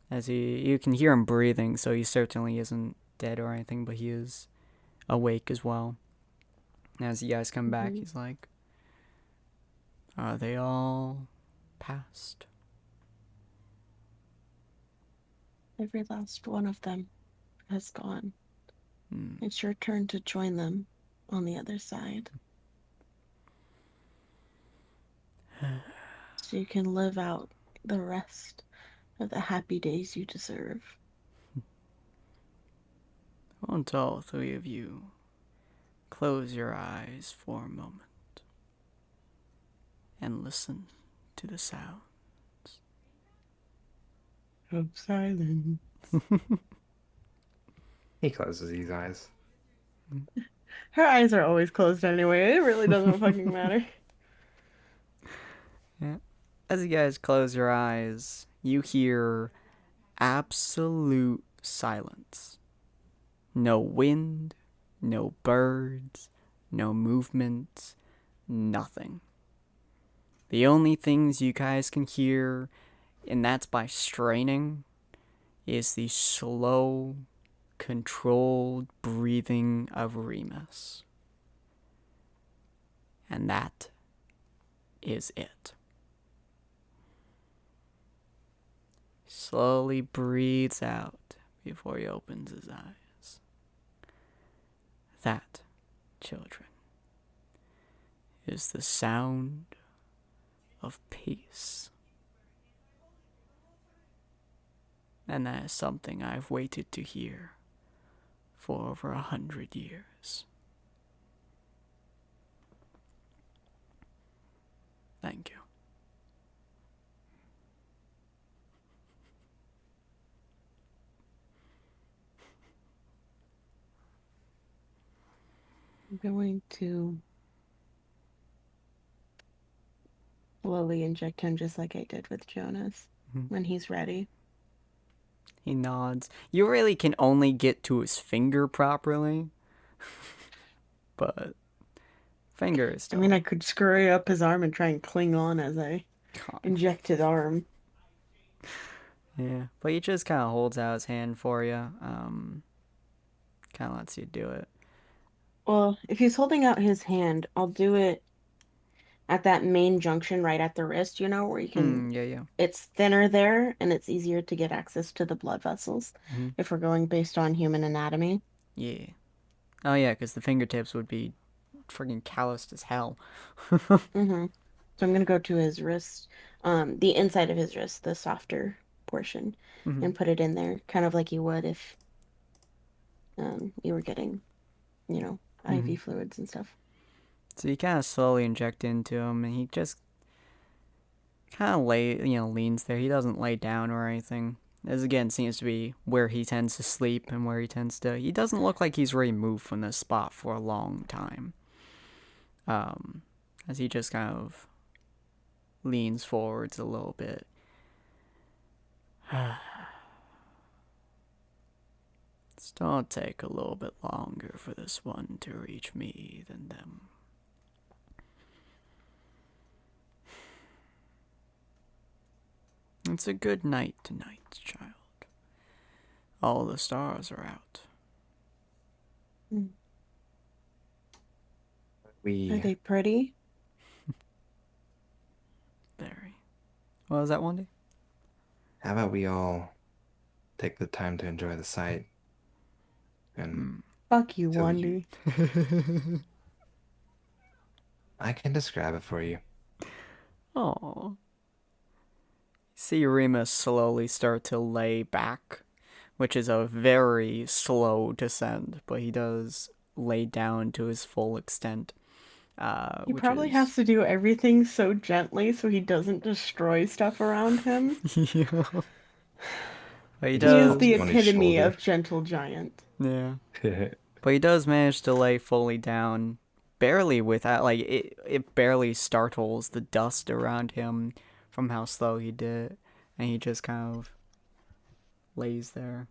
As you can hear him breathing, so he certainly isn't dead or anything, but he is awake as well. As you guys come back, he's like, "Are they all passed?" Every last one of them has gone. It's your turn to join them on the other side. So you can live out the rest of the happy days you deserve. Won't all three of you close your eyes for a moment and listen to the sound Of silence. He closes his eyes. Her eyes are always closed anyway. It really doesn't fucking matter. Yeah. As you guys close your eyes, you hear absolute silence. No wind, no birds, no movement, nothing. The only things you guys can hear, and that's by straining, is the slow, controlled breathing of Remus. And that is it. Slowly breathes out before he opens his eyes. That, children, is the sound of peace. And that is something I've waited to hear for over 100 years. Thank you. I'm going to slowly inject him just like I did with Jonas when he's ready. He nods. You really can only get to his finger properly. But finger is still... I mean, I could scurry up his arm and try and cling on as I inject his arm. Yeah, but he just kind of holds out his hand for you. Kind of lets you do it. Well, if he's holding out his hand, I'll do it at that main junction right at the wrist, where you can... Yeah. It's thinner there, and it's easier to get access to the blood vessels if we're going based on human anatomy. Yeah. Oh, yeah, because the fingertips would be friggin' calloused as hell. So I'm going to go to his wrist, the inside of his wrist, the softer portion, and put it in there, kind of like you would if you were getting, IV fluids and stuff. So you kind of slowly inject into him, and he just kind of leans there. He doesn't lay down or anything. This, again, seems to be where he tends to sleep and where he tends to... He doesn't look like he's really moved from this spot for a long time. As he just kind of leans forwards a little bit. It's gonna take a little bit longer for this one to reach me than them. It's a good night tonight, child. All the stars are out. Are We they pretty? Very. What was that, Wendy? How about we all take the time to enjoy the sight and Fuck you, Till you- Wandy. I can describe it for you. Oh. See Remus slowly start to lay back, which is a very slow descent, but he does lay down to his full extent. He Which probably is... has to do everything so gently so he doesn't destroy stuff around him. Yeah. But he He He is does... the on his epitome shoulder. of gentle giant. Yeah. But he does manage to lay fully down, barely without, like, it barely startles the dust around him from how slow he did, and he just kind of lays there.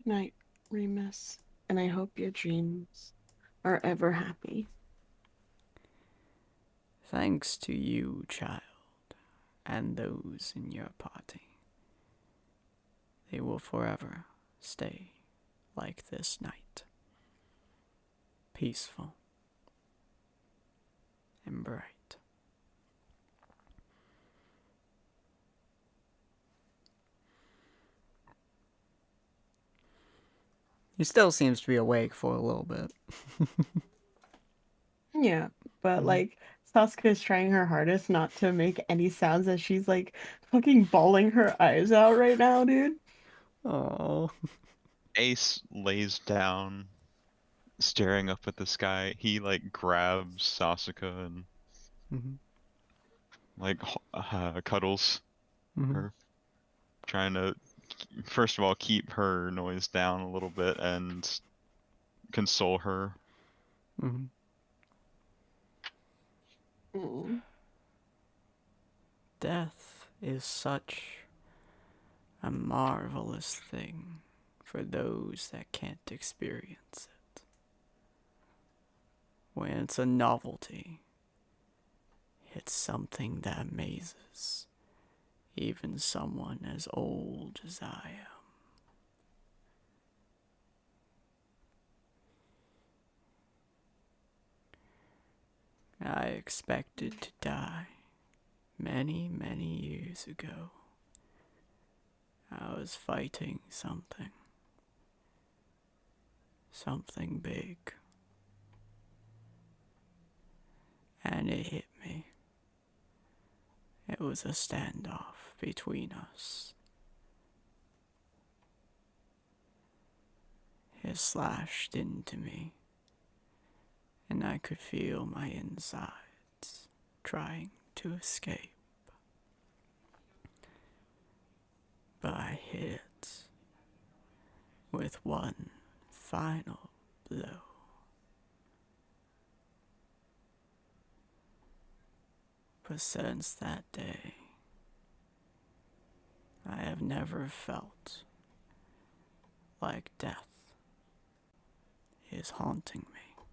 Night, Remus, and I hope your dreams are ever happy. Thanks to you, child, and those in your party. They will forever stay like this night. Peaceful and bright. He still seems to be awake for a little bit. Yeah, but like Sasuke is trying her hardest not to make any sounds as she's like fucking bawling her eyes out right now, dude. Oh. Ace lays down, staring up at the sky. He like grabs Sasuke and Mm-hmm. like cuddles Mm-hmm. her, trying to first of all keep her noise down a little bit and console her. Mm-hmm. Mm. Death is such a marvelous thing for those that can't experience it. When it's a novelty, it's something that amazes even someone as old as I am. I expected to die many, many years ago. I was fighting something big, and it hit me. It was a standoff between us. It slashed into me, and I could feel my insides trying to escape. But I hit it with one final blow. But since that day, I have never felt like death is haunting me,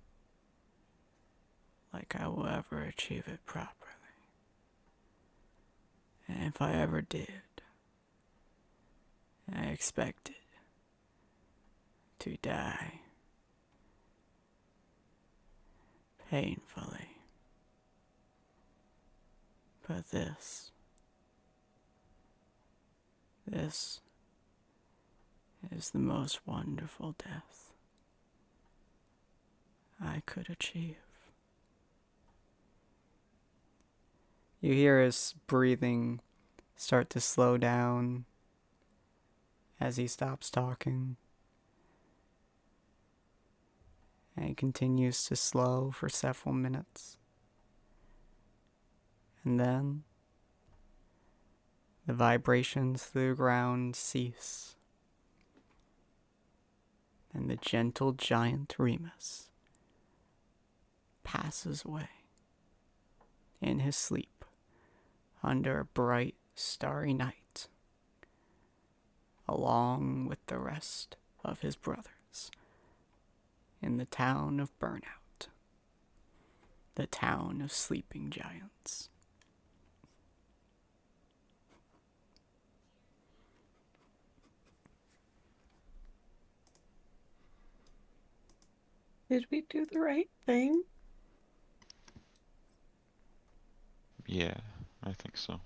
like I will ever achieve it properly. And if I ever did, I expected to die painfully. But this is the most wonderful death I could achieve. You hear his breathing start to slow down as he stops talking. And he continues to slow for several minutes. And then the vibrations through the ground cease. And the gentle giant Remus passes away in his sleep under a bright, starry night, along with the rest of his brothers, in the town of Burnout, the town of sleeping giants. Did we do the right thing? Yeah, I think so.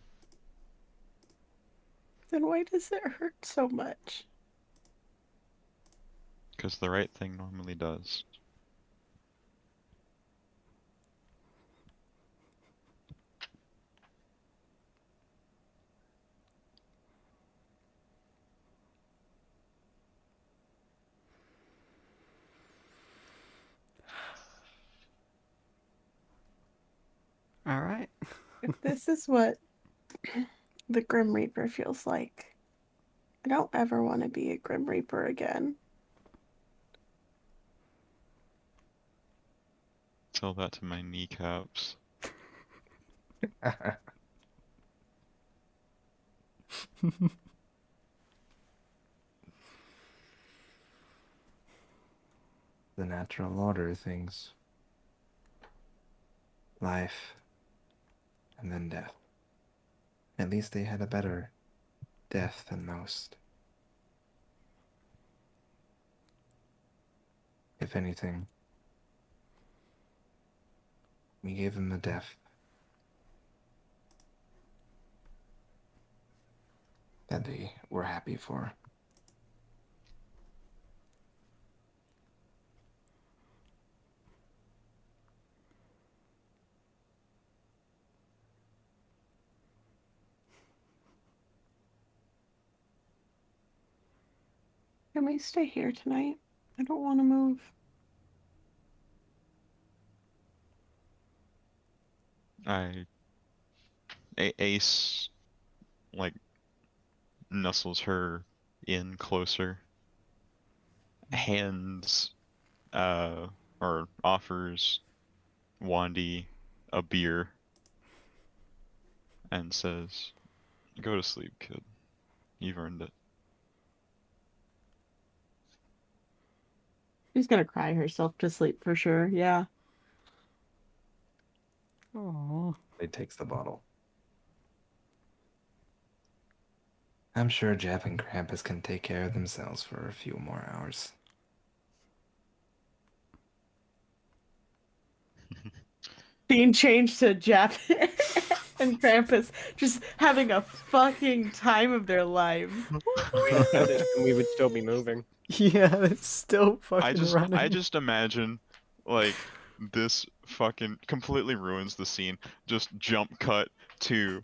Then why does it hurt so much? Because the right thing normally does. All right. If this is what the Grim Reaper feels like, I don't ever want to be a Grim Reaper again. Tell that to my kneecaps. The natural order of things. Life, and then death. At least they had a better death than most. If anything, we gave them a death that they were happy for. Can we stay here tonight? I don't want to move. Ace, like, nuzzles her in closer, hands, or offers Wandy a beer, and says, "Go to sleep, kid. You've earned it." She's gonna cry herself to sleep for sure, yeah. Oh. He takes the bottle. I'm sure Jeff and Krampus can take care of themselves for a few more hours. Being changed to Jeff and Krampus just having a fucking time of their lives. We would still be moving. Yeah, it's still fucking running. I just imagine, like, this fucking completely ruins the scene. Just jump cut to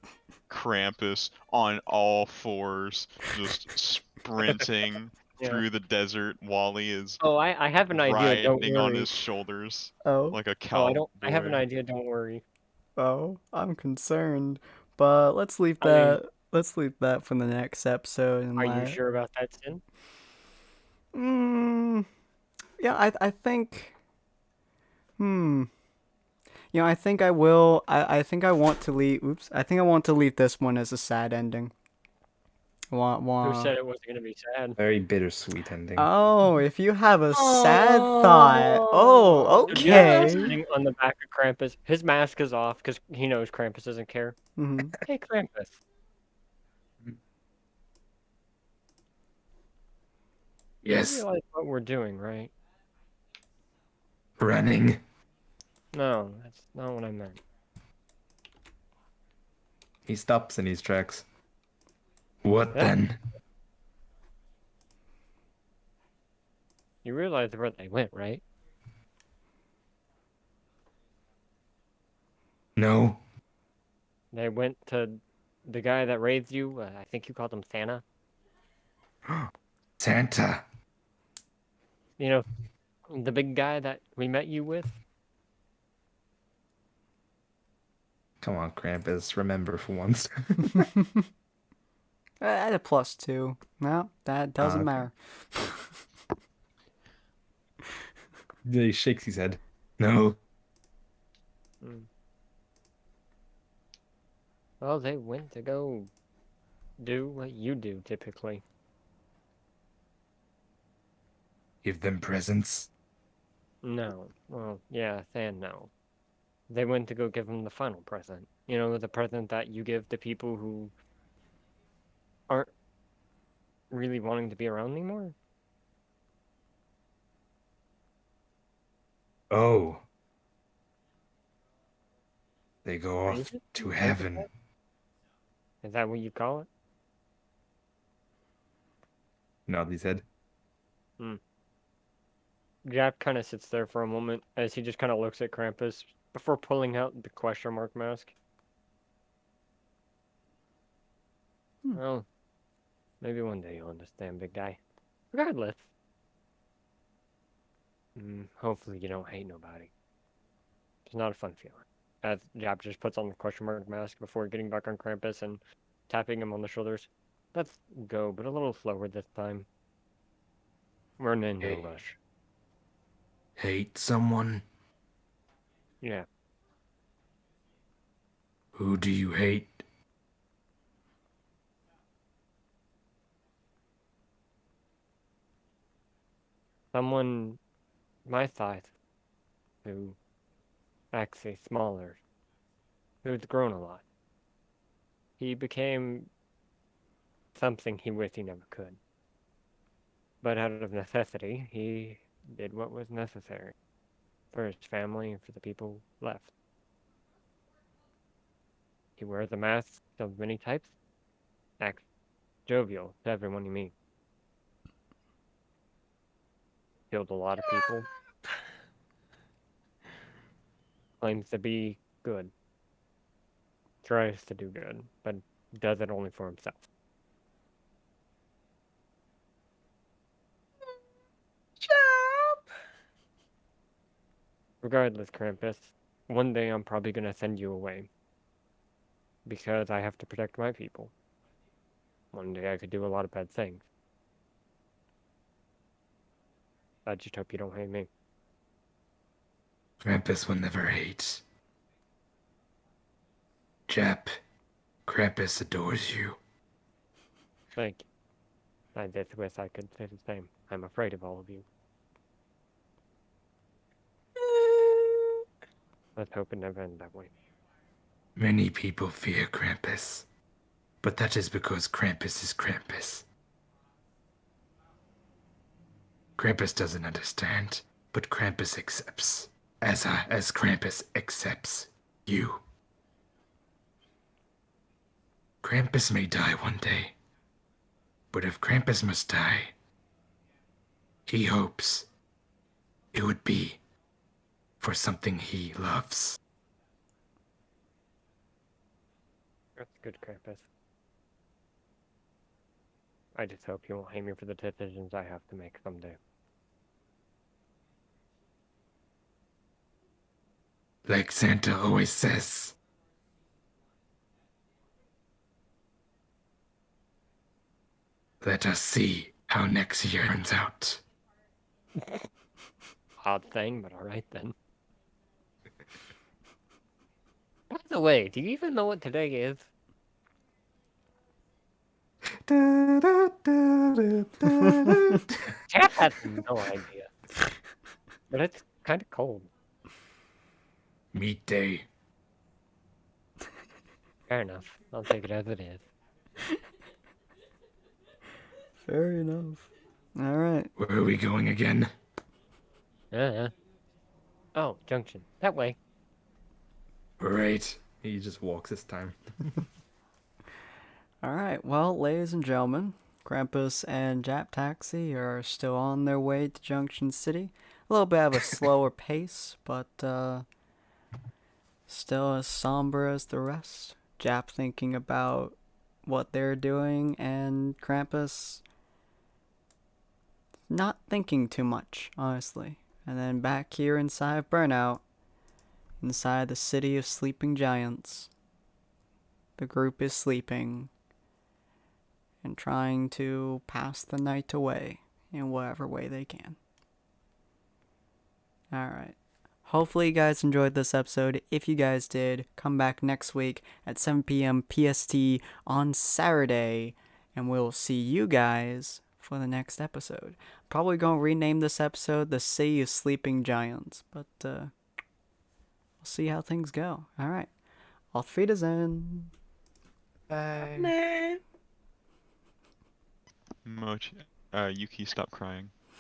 Krampus on all fours, just sprinting Yeah. through the desert. Wally is Oh, I have an idea. Don't riding on worry. his shoulders Oh. like a Oh, cowboy. I have an idea. Don't worry. Oh, I'm concerned. But let's leave I mean- that. Let's leave that for the next episode. And Are you sure about that, Sin? Yeah, I think. You know, I think I will. I think I want to leave. Oops. I think I want to leave this one as a sad ending. Who said it wasn't gonna be sad? Very bittersweet ending. Oh, if you have a sad thought. Oh, Dude, you know, okay. sitting on the back of Krampus. His mask is off because he knows Krampus doesn't care. Mhm. Hey, Krampus. You Yes, realize what we're doing, right? running. No, that's not what I meant. He stops in his tracks. What Yeah. then? You realize where they went, right? No. They went to the guy that raised you. I think you called him Santa. Santa. You know, the big guy that we met you with. Come on, Krampus. Remember for once. I had a +2. No, that doesn't okay. matter. He shakes his head. No. Well, they went to go do what you do typically. Give them presents. No. Well, yeah, Than, no. They went to go give him the final present. You know, the present that you give to people who aren't really wanting to be around anymore. Oh, they go off Raven? to heaven. Is that what you call it? Nod his head. Jap kind of sits there for a moment as he just kind of looks at Krampus before pulling out the question mark mask. Well, maybe one day you'll understand, big guy. Regardless. Hopefully you don't hate nobody. It's not a fun feeling. As Jap just puts on the question mark mask before getting back on Krampus and tapping him on the shoulders. Let's go, but a little slower this time. We're in no Hey. rush. Hate someone? Yeah. Who do you hate? Someone my size who actually smaller, who's grown a lot. He became something he wished he never could. But out of necessity, he did what was necessary for his family and for the people left. He wears a mask of many types, acts jovial to everyone he meets. Killed a lot of people. Claims to be good. Tries to do good, but does it only for himself. Regardless, Krampus, one day I'm probably gonna send you away. Because I have to protect my people. One day I could do a lot of bad things. I just hope you don't hate me. Krampus will never hate. Jap, Krampus adores you. Thank you. I just wish I could say the same. I'm afraid of all of you. Let's hope it never ends that way. Many people fear Krampus, but that is because Krampus is Krampus. Krampus doesn't understand, but Krampus accepts. As Krampus accepts you. Krampus may die one day, but if Krampus must die, he hopes it would be for something he loves. That's good, Krampus. I just hope you won't hate me for the decisions I have to make someday. Like Santa always says. Let us see how next year turns out. Odd thing, but alright then. By the way, do you even know what today is? Chad has no idea. But it's kind of cold. Meat day. Fair enough. I'll take it as it is. Fair enough. All right. Where are we going again? Oh, junction. That way. Right. He just walks this time. All right. Well, ladies and gentlemen, Krampus and Jap Taxi are still on their way to Junction City. A little bit of a slower pace, but still as somber as the rest. Jap thinking about what they're doing, and Krampus not thinking too much, honestly. And then back here inside Burnout, inside the city of sleeping giants, the group is sleeping and trying to pass the night away in whatever way they can. Alright. Hopefully you guys enjoyed this episode. If you guys did, come back next week at 7 p.m. PST on Saturday, and we'll see you guys for the next episode. Probably gonna rename this episode The City of Sleeping Giants, but we'll see how things go. Alright. Auf Wiedersehen. Bye. Yuki, stop crying.